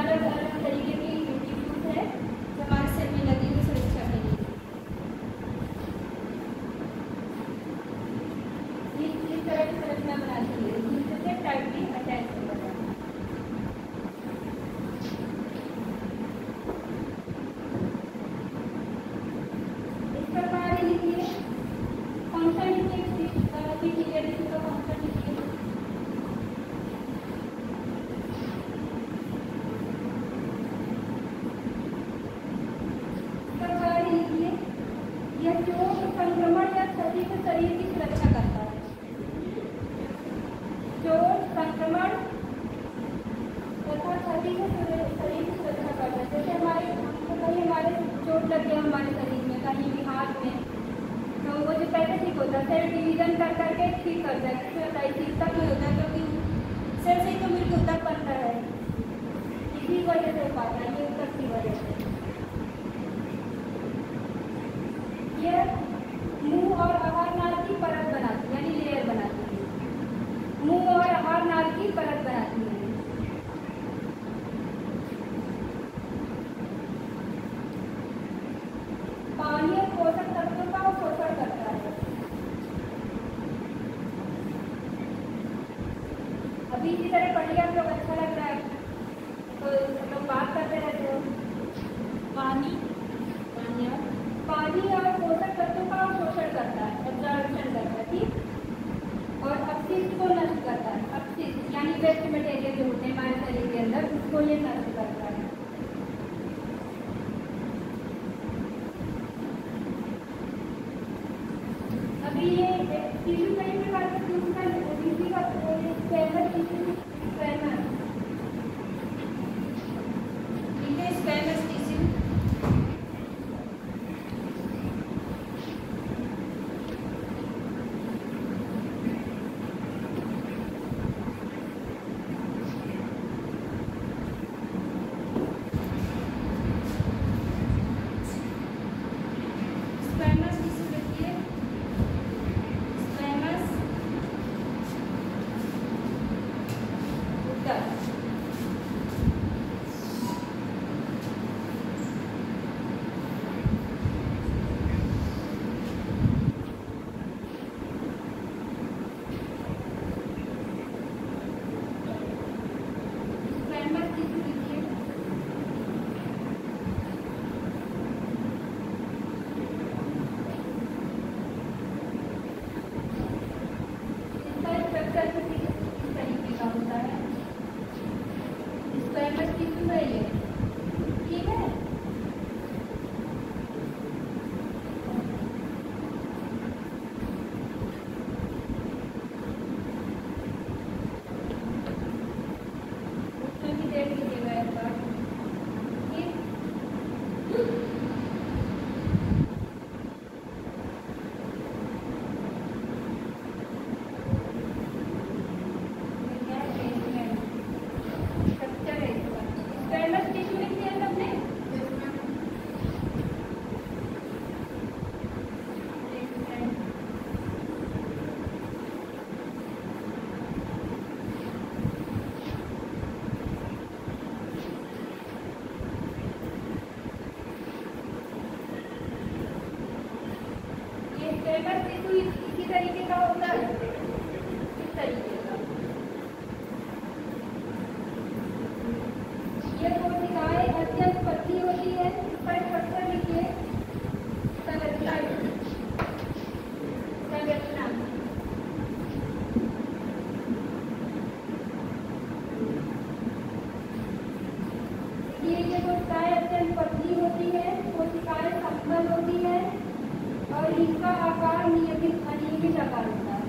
अलग अलग तरीके की टिश्यूज है जो हमारे शरीर में लगी हुई सुरक्षा के लिए। इस तरह की संरचना बनाती है जिससे टाइटली अटैच हो जाता है। इस प्रकार लिखिए फंक्शन लिखिए, इसका फंक्शन लिखिए। लिखिए यह चोट, संक्रमण या क्षति से शरीर की सुरक्षा करता है। चोट, संक्रमण तथा क्षति से शरीर की सुरक्षा करता है। जैसे कहीं हमारे चोट लग गया हमारे शरीर में, कहीं भी हाथ में, तो वो जो कैसे ठीक होता है, सेल डिवीजन कर करके ठीक करता है। किसी होता है चीज तक नहीं होता, क्योंकि सेल से तो मृत्यु तक बनता है, इसी वजह से हो पाता है, ये तक की वजह से। यह मुंह और आहार नाल की परत बनाती है, यानी लेयर बनाती है। मुंह और आहार नाल की परत बनाती है। पानी और पोषक तत्वों का शोषण करता है। अभी इसी तरह पढ़िए, आप लोग अच्छा लग रहा है तो लोग बात करते रहते हो। पानी और पोषक तत्वों का शोषण करता है, एब्जॉर्प्शन करता है, ठीक। और अपशिष्ट को नष्ट करता है। अपशिष्ट यानी वेस्ट मटेरियल जो होते हैं हमारे शरीर के अंदर, उसको ये नष्ट करता है। अभी ये टिश्यू कई प्रकार के टिश्यू का स्क्वैमस टिश्यू, स्क्वैमस टिश्यू इसी तरीके का होता है, इस तरीके का। ये कोशिकाएं अत्यंत पतली होती है। इसका स्ट्रक्चर लिखिए, संरचना। ये कोशिकाएं अत्यंत पतली होती है, कोशिकाएं समतल होती है और इनका आकार अनियमित आकार होता है।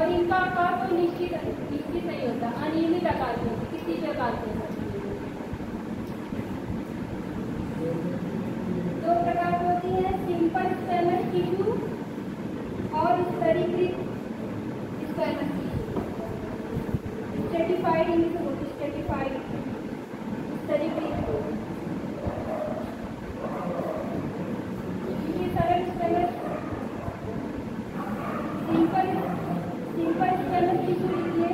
और इनका आकार तो निश्चित नहीं होता, अनियमित आकार के होते, किसी भी आकार के होते। दो प्रकार की होती है, सिंपल स्क्वैमस टिश्यू और स्तरीकृत स्क्वैमस टिश्यू। स्ट्रेटिफाइड इंग्लिश होती है, स्ट्रेटिफाइड स्तरीकृत। ये सरल स्क्वैमस सिंपल स्क्वैमस टिश्यू लिखिए।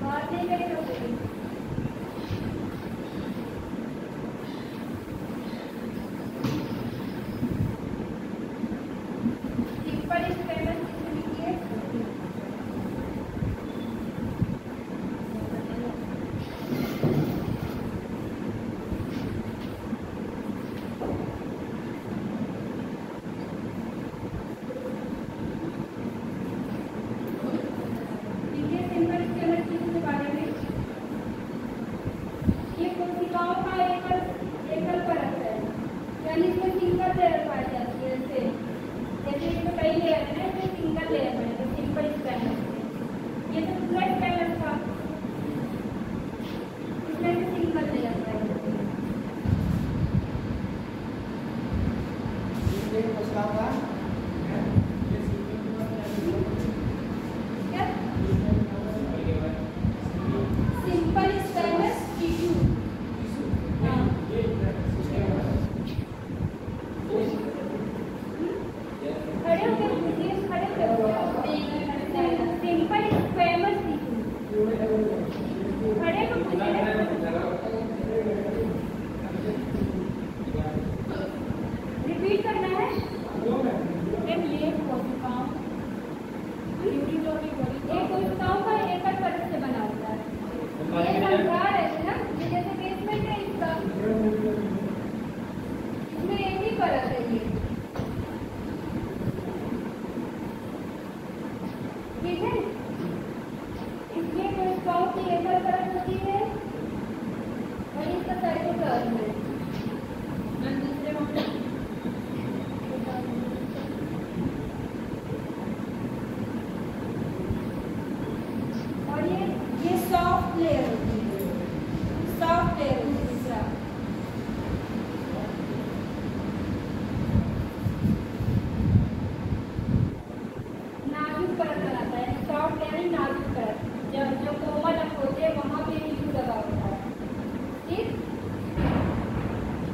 बात नहीं करें तो सिंपल स्क्वैमस टिश्यू लिखिए। रिपीट करना है। एक कोशिकाओं का एकल परत से बना होता है। ये संसार है ना, जैसे बेसमेंट है इसका, इसमें एक ही परत है ये, ठीक है। इसमें कोशिकाओं की एकल परत होती है और इसका साइटोप्लाज्म है। दूसरे सॉफ्ट लेयर होती है, सॉफ्ट लेयर होती है। दूसरा नाजुक परत बनाता है, सॉफ्ट लेयर नाजुक परत, जो कोमल अंग होते हैं वहाँ पे टिश्यू लगा होता है, ठीक।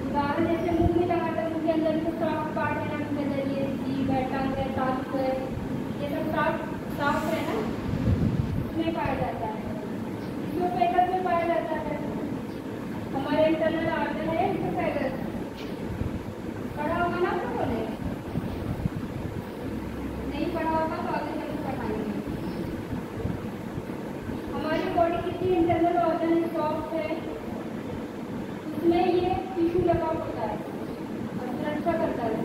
उदाहरण जैसे मुंह में लगा था, मुंह के अंदर जो सॉफ्ट पार्ट है ना, मुंह के अंदर ये जीभ है, टंग है, तालु है, ये सब सॉफ्ट है ना, उसमें पाया जाता है। फेगस में पाया जाता है। हमारे इंटरनल आर्गन है इसमें फेगस पढ़ा होगा ना, तो बोले नहीं पढ़ा होगा तो आगे चल पढ़ाएंगे। हमारी बॉडी कितनी इंटरनल ऑर्गन सॉफ्ट है, उसमें ये टिश्यू लगा होता है और सुरक्षा करता है।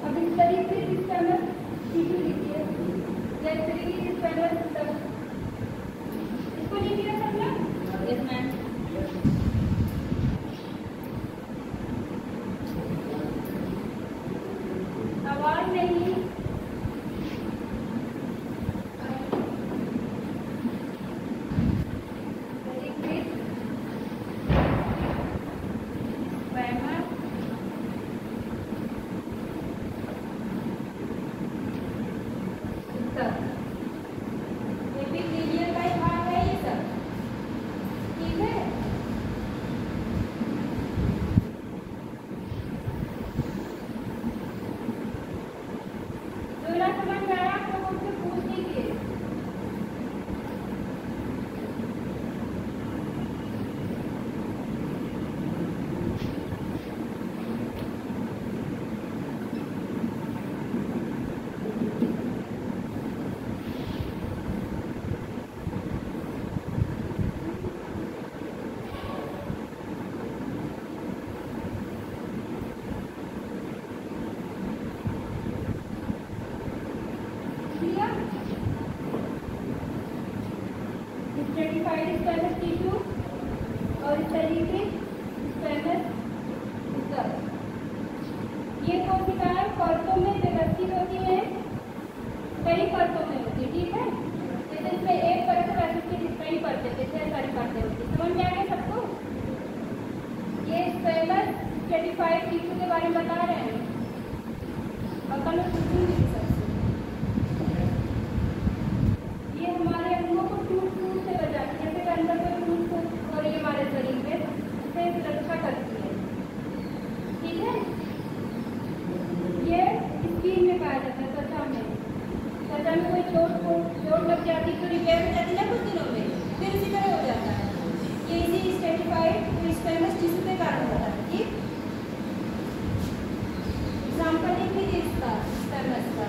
अब इस तरीके से स्क्वैमस टिश्यू लिखिए, जैसे कि स्क्वैमस आवाज नहीं, स्क्वैमस टिश्यू और इस तरीके स्क्वैमस स्टफ। ये कोशिकाएं परतों में व्यवस्थित होती है, कई परतों में होती है, ठीक है। जैसे इसमें एक परत है, वैसे इसकी कई परतें, ढेर सारी परतें होती है। समझ में आ गया सबको? ये स्क्वैमस स्ट्रेटिफाइड टिश्यू के बारे में बता रहे हैं और कल मैं पूछूंगी सबसे। ये हमारे अंगों को टूट से बचाती है, जैसे अंदर कोई टूट और ये हमारे शरीर में से रक्षा करती है, ठीक है। ये स्किन में पाया जाता है, त्वचा में। त्वचा में कोई चोट लग जाती तो रिपेयर हो जाती है कुछ दिनों में, फिर उसी तरह हो जाता है। ये इसी स्ट्रेटिफाइड स्क्वैमस टिश्यू के कारण होता है, ठीक। एग्जाम्पल लिख लीजिए इसका, स्क्वैमस का।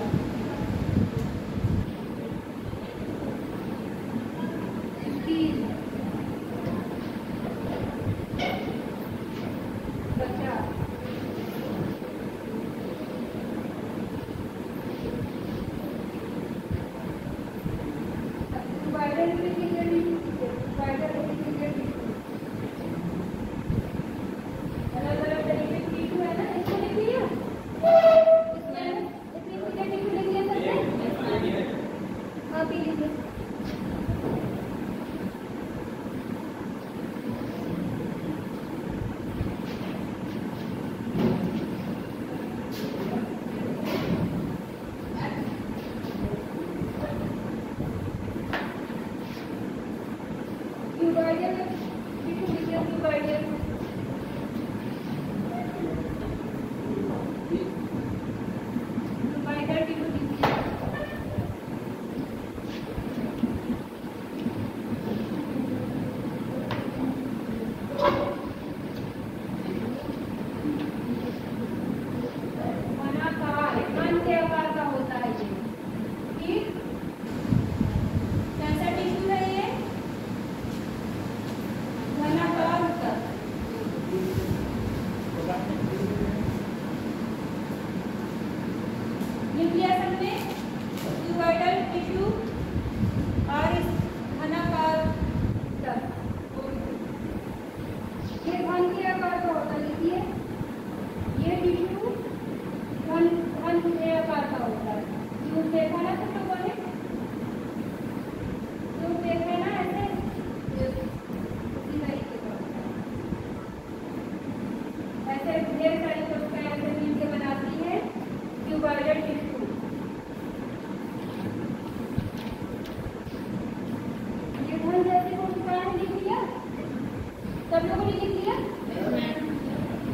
सब लोगों ने लिख लिया?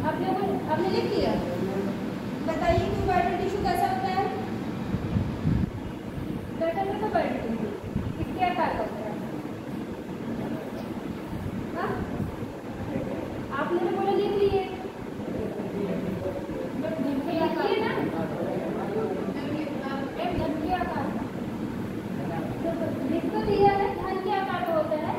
आप लोगों आपने लिख लिया? बताइए क्यूबाइडल टिश्यू कैसा होता है? कैसा क्यूबाइडल टिश्यू किसके आकार का होता है? हाँ? आपने तो बोला लिख लिए, लिखिए ना, धन के आकार लिख तो दिया है, धन के आकार का होता है।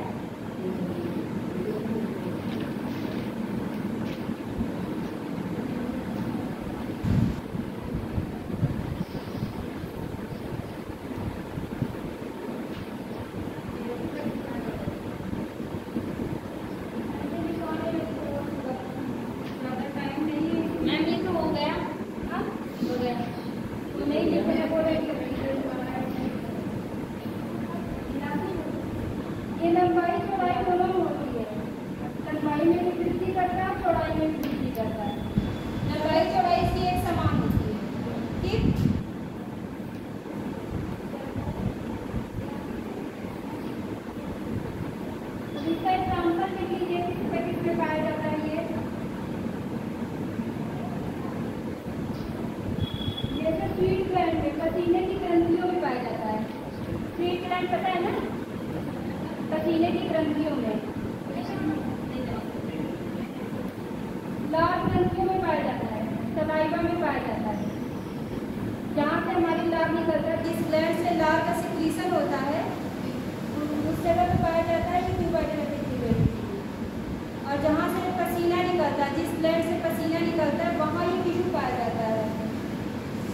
ये लंबाई चौड़ाई दोनों में होती है, लंबाई में भी वृद्धि करता है, चौड़ाई में भी वृद्धि करता है। लंबाई चौड़ाई इसकी एक समान होती है, ठीक। इसका एग्जाम्पल लिख लीजिए, किसमें पाया जाता है ये। जैसे स्वीट ग्लैंड में, पसीने की ग्रंथियों में पाया जाता है। स्वीट ग्लैंड पता है ना, पसीने की ग्रंथियों में, लार ग्रंथियों में पाया जाता है, सलाइवा में पाया जाता है। जहाँ से हमारी लार निकलता है, जिस ग्लैंड से लार का सिक्रीशन होता है, उस जगह पे पाया जाता है क्यूबाइडल एपिथेलियल। और जहाँ से पसीना निकलता है, जिस ग्लैंड से पसीना निकलता है, वहाँ ये टिश्यू पाया जाता है।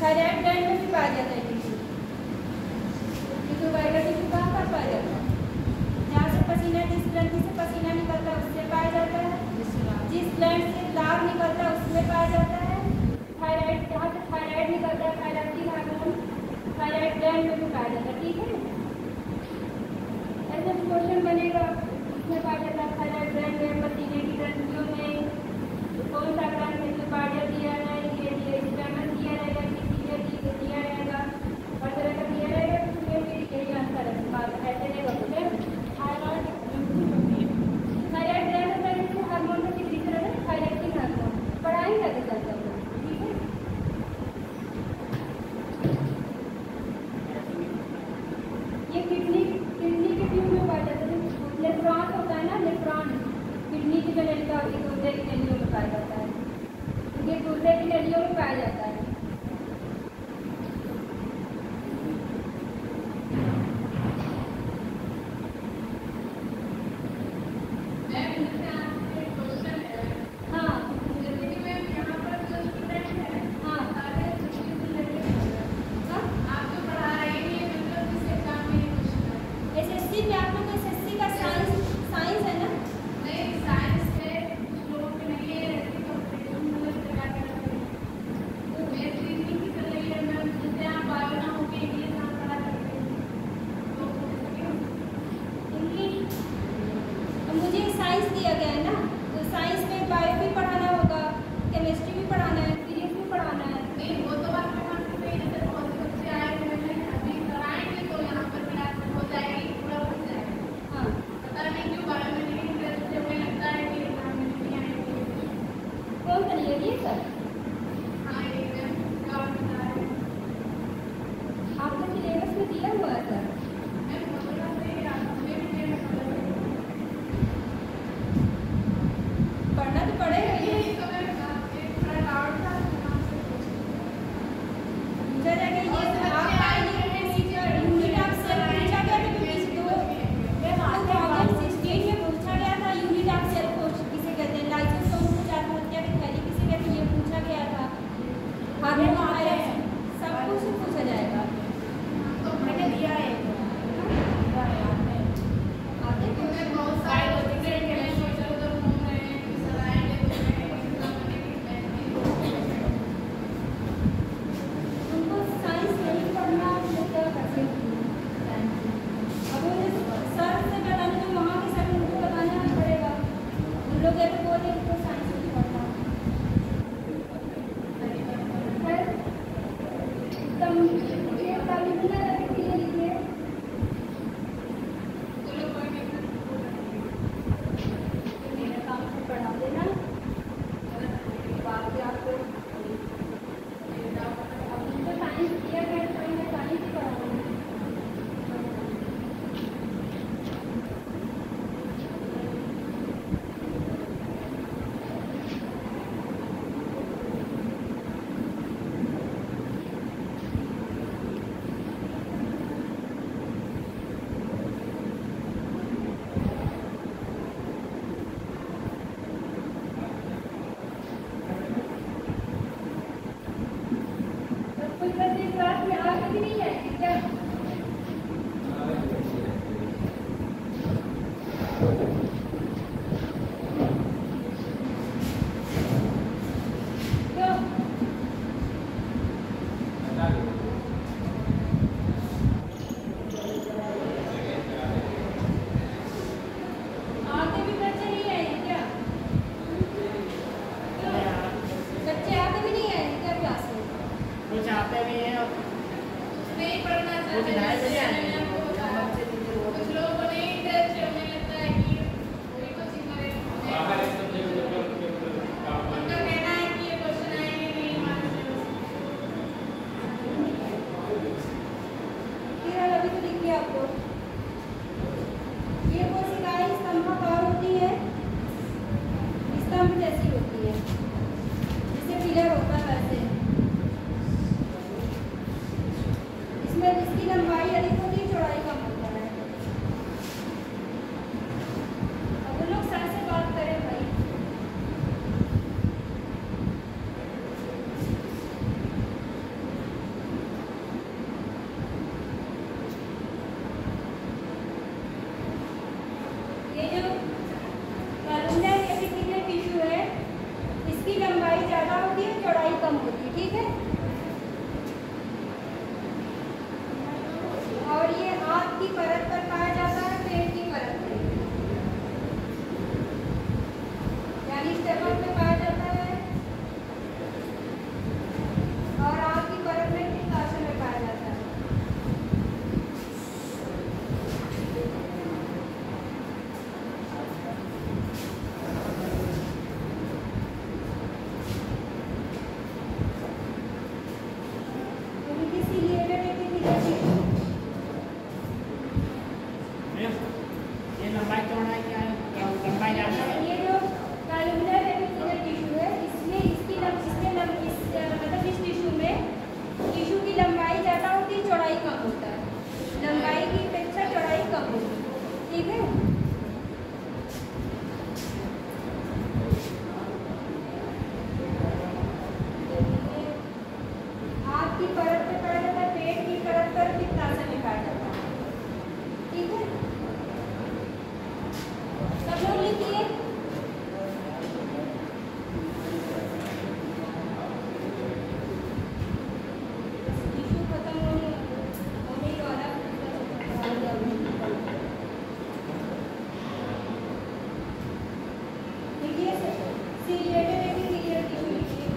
थायराइड ग्लैंड में भी पाया जाता है टिश्यू। क्यूबाइडल टिश्यू कहाँ पर पाया जाता है? जहाँ से पसीना जिस स्राव निकलता है उसमें पाया जाता है। थायराइड, जहाँ से थायराइड निकलता है, थायराइड हार्मोन थायराइड ग्लैंड में भी पाया जाता है। ठीक है, ऐसे क्वेश्चन बनेगा, उसमें पाया जाता है थायराइड ग्लैंड में, पसीने की ग्रंथियों में कौन सा ग्लैंड कार्डिया दिया है, ये स्टेमन दिया रहेगा, दिया रहेगा, हर तरह का दिया रहेगा। उसमें फिर यही आंसर है, ऐसे नहीं होते। थायराइड ग्लैंड होता है जिसमें हार्मोन का किसी तरह है, थायराइड हार्मोन पढ़ाएंगे आगे चलते हैं। ठीक है, ये किडनी के ट्यूब में पाया जाता है। नेफ्रॉन होता है ना, नेफ्रॉन किडनी की जो नलिका होती है, गुर्दे की नलियों में पाया जाता है। ये गुर्दे की नलियों में पाया जाता है। कम होती है, ठीक है। और ये आँख की परत पर पाया जाता है, पेट की परत पर, यानी स्टमक में पाया जाता है, और आँख की परत में पित्ताशय में पाया जाता है। ये लंबाई चौड़ाई क्या है? लंबाई ज़्यादा है? ये जो कॉलमनर एपिथेलियल टिश्यू है, इसमें मतलब इस टिश्यू में टिश्यू की लंबाई ज़्यादा होती है, चौड़ाई कम होता है। लंबाई की अपेक्षा चौड़ाई कम होती है, ठीक है। आँख की परत पे पाया जाता है, पेट की परत पर पित्ताशय में पाया जाता है, ठीक है। सब लोग लिखिए। टिश्यू खत्म होने ही वाला। लिखिए सीलिएटेड एपिथेलियल टिश्यू लिखिए।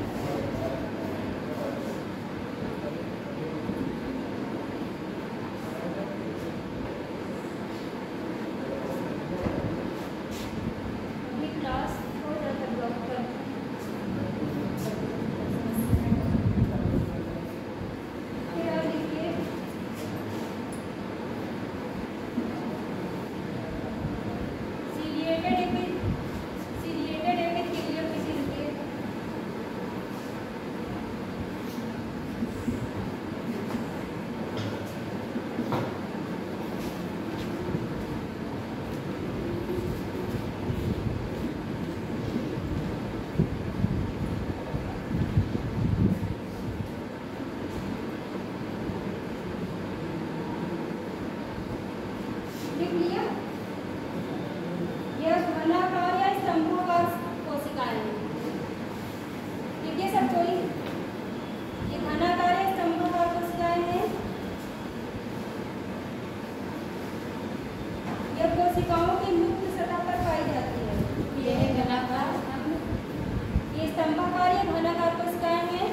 अभी क्लास हो जाता है ब्लॉक पर। फिर आप लिखिए सीलिएटेड एपिथेलियल टिश्यू लिखिए। लिख लिया। यह घनाकार या स्तंभाकार कोशिकाएं हैं। लिखिए सब कोई। ये घनाकार या स्तंभाकार कोशिकाएं हैं। यह कोशिकाओं की मुक्त सतह पर पाई जाती है। ये है घनाकार, ये स्तंभाकार या घनाकार कोशिकाएं हैं।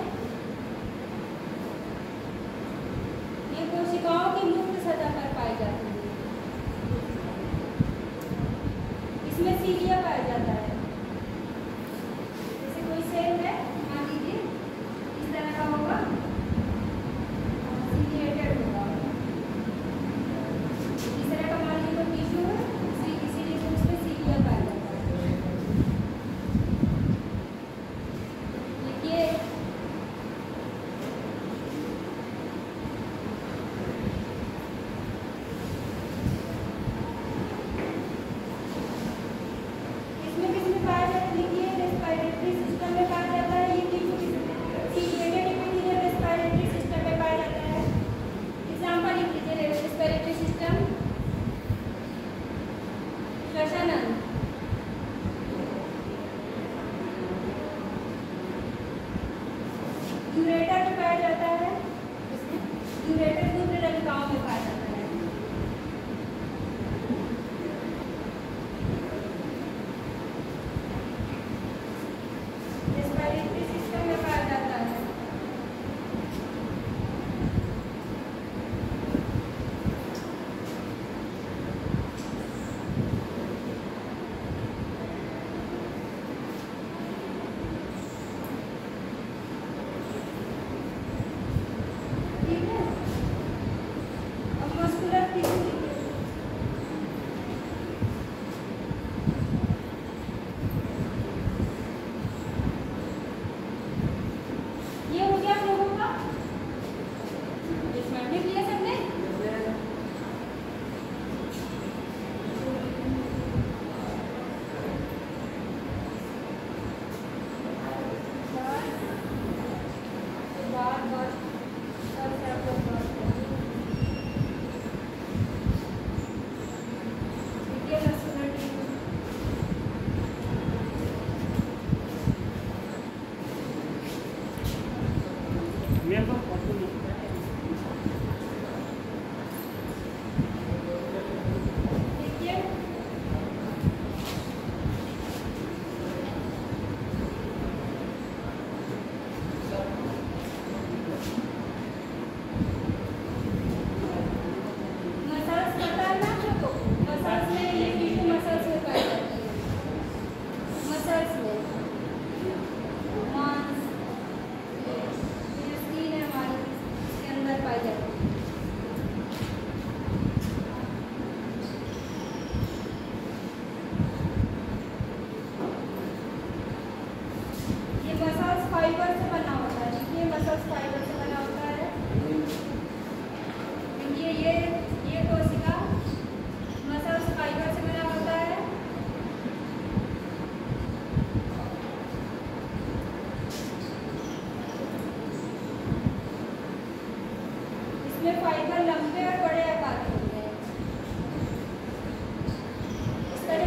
ये कोशिकाओं की मुक्त सतह पर पाई जाती है। इसमें सीलिया पाया जाता है। जैसे कोई सेल है, मान लीजिए इस तरह का होगा, सीलिएटेड होगा। इस तरह का मान लीजिए कोई टिश्यू है, इसीलिए उसमें सीलिया पाया जाता है। लिखिए यूरेटर में पाया जाता है। यूरेटर दूसरे नलिकाओं में पाया जाता है। रेस्पिरेटरी सिस्टम में पाया जाता है। ठीक है।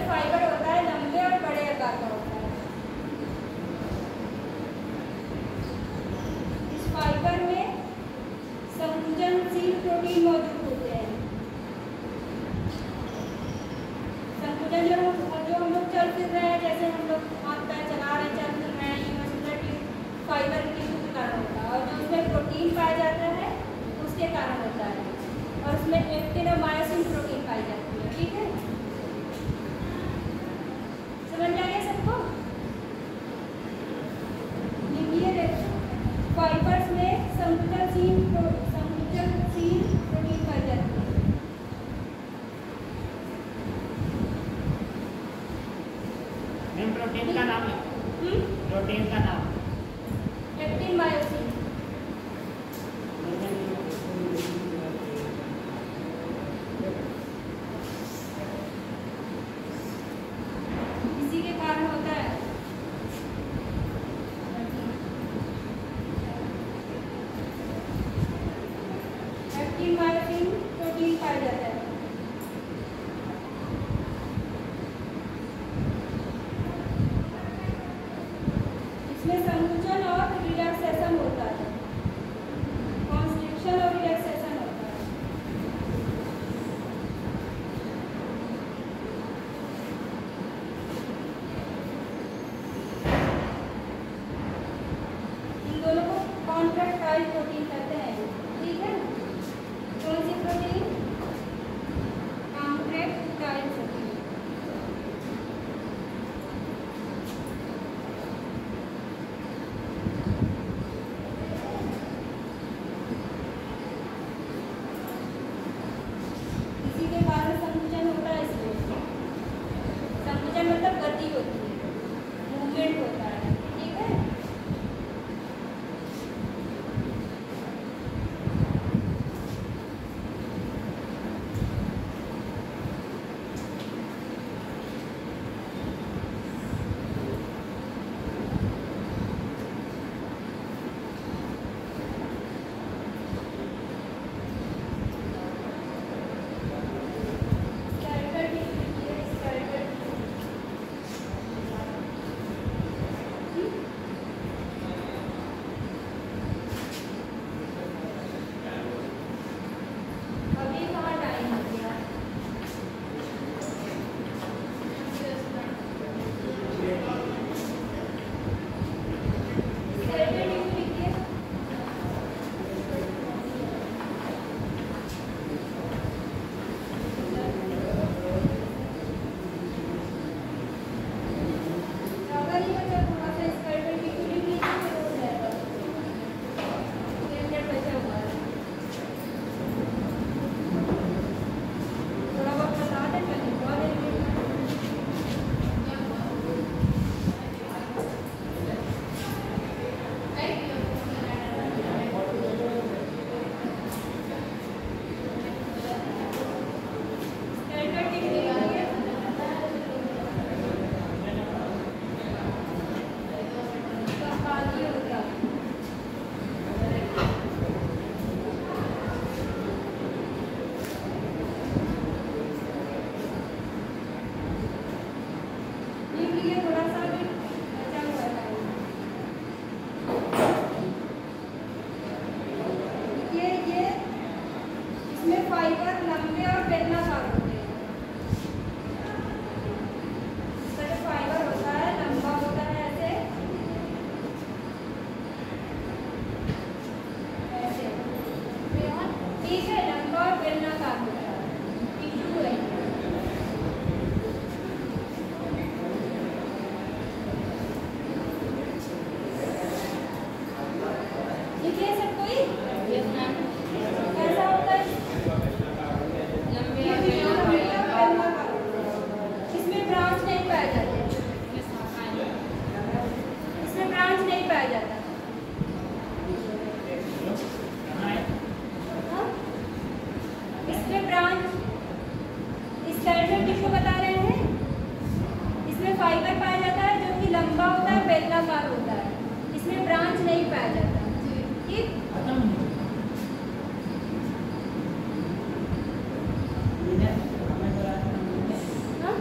फाइबर होता है लंबे और बड़े आकार का होता है। इस फाइबर में संकुचनशील प्रोटीन मौजूद होते हैं। संकुचन जो हम लोग चल फिर रहे हैं, जैसे हम लोग हाथ पैर चला रहे हैं, चल फिर रहे हैं, ये मस्कुलर फाइबर टिश्यू के कारण होता है। और जो उसमें प्रोटीन पाया जाता है उसके कारण होता है। और उसमें एक्टिन और मायोसिन प्रोटीन पाई जाती है। ठीक है, समझ में आ गया सबको? ये देखो, फाइबर्स में संकुचनशील प्रोटीन पाई जाती है। मैम प्रोटीन का नाम है? प्रोटीन का नाम? Actin myosin. इसी के कारण होता है। एक्टिन मायोसिन प्रोटीन पाया जाता है। इसमें संकुचन और रिलैक्सेशन होता है, कॉन्स्ट्रिक्शन और रिलैक्सेशन होता है। इन दोनों को कॉन्ट्रैक्टाइल प्रोटीन कहते हैं। ठीक है, कौन सी प्रोटीन? Contractile protein. इसी के कारण संकुचन होता है। इसमें संकुचन मतलब गति होती है, मूवमेंट होता है। ठीक है, अभी कहाँ टाइम हो गया? अगर ये बच्चा थोड़ा सा स्केलेटल टिश्यू लिख लीजिए तो हो जाएगा। 3 मिनट बचा हुआ है, थोड़ा बहुत बता दें, मैं लिखवा देंगे। स्केलेटल टिश्यू लिखिए। कंपाली होता है। लिख लीजिए, थोड़ा सा भी बचा हुआ है टाइम। ये इसमें फाइबर लंबे और बेलनाकार होते हैं। इसका जो फाइबर होता है लंबा होता है, ऐसे ऐसे। ठीक है, लंबा और बेलनाकार होता है। टिश्यू है। लिखिए सब कोई। कैसा होता है? ये टिश्यू लंबे और बेलनाकार होता है। इसमें ब्रांच नहीं पाया जाता। इसमें ब्रांच नहीं पाया जाता। हाँ? इसमें ब्रांच, स्केलेटल टिश्यू बता रहे हैं, इसमें फाइबर पाया जाता है जो कि लंबा होता है, बेलनाकार होता है। इसमें ब्रांच नहीं पाया जाता। ठीक, हाँ?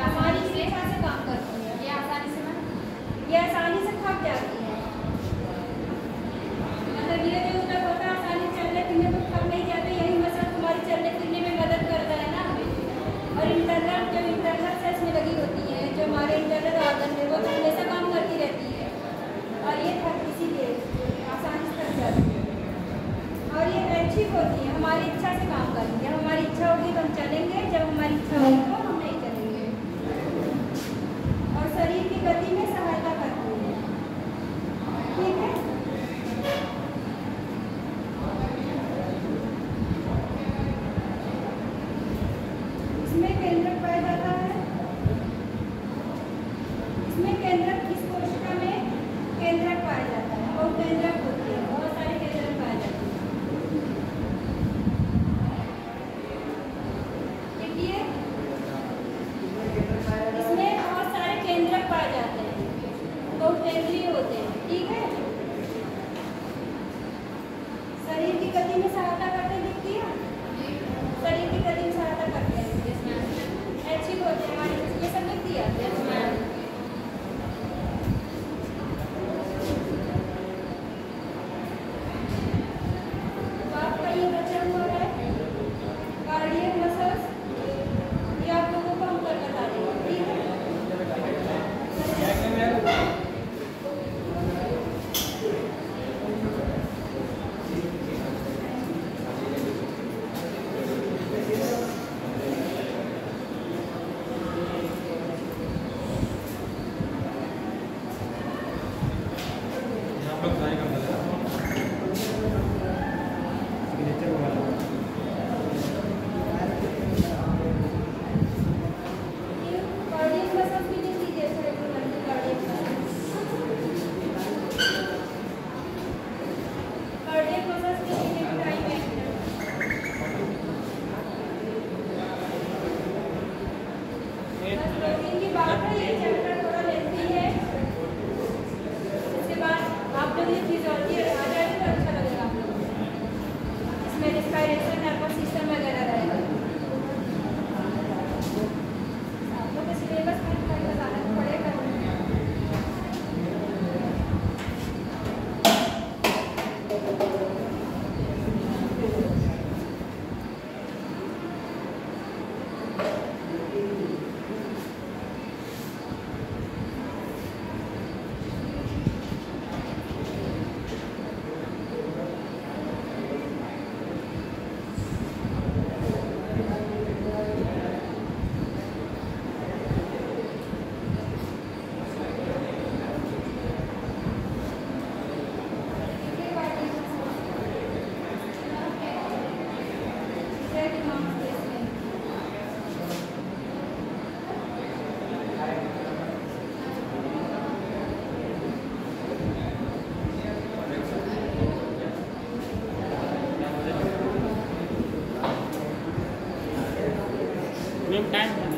हमारी इच्छा से काम करती है। ये आसानी से थक जाती है। मतलब धीरे धीरे उधर होता है, आसानी चलने फिरने तो थक नहीं जाते। यही मसल तुम्हारी चलने फिरने में मदद करता है ना। और इंटरनल सेल्स में लगी होती है, जो हमारे इंटरनल ऑर्गन में, वो हमेशा काम करती रहती है। और ये इसीलिए आसानी से थक जाती है। और ये ऐच्छिक होती है, हमारी इच्छा से काम करती है। हमारी इच्छा होगी तो हम चलेंगे, जब हमारी इच्छा होगी तो हम नहीं चलेंगे। और शरीर की गति में सहायता करती है। ठीक है। इसमें केंद्रक पाया जाता है। इसमें केंद्रक, इस कोशिका में केंद्रक पाया जाता है और केंद्रक होती है, बहुत सारे केंद्रक पाए जाते हैं। देखिए इसमें बहुत सारे केंद्रक पाए जाते हैं, तो केंद्रीय होते हैं। ठीक है। शरीर की गति में सहायता करते हैं, दिखती है, शरीर की गति में सहायता करते हैं, ऐच्छिक होते हैं हमारे, ये सब दिखती है। आपका ये बचा हुआ है कार्डियक मसल्स, ये आप लोगों को हम कर बता देंगे। ठीक है। कार्डियक मसल्स भी देख लीजिए, कार्डियक मसल्स के लिए टाइम है। बस प्रोटीन की बात है, ये चैप्टर थोड़ा लेंथी है। इसके बाद आप लोग ये फिजियोलॉजी आ जाएगी तो अच्छा लगेगा आप लोगों को। इसमें रिस्पायरेशन, नर्वस सिस्टम वगैरह रहेगा। आप लोग के सिलेबस में बताना पड़ेगा। टाइम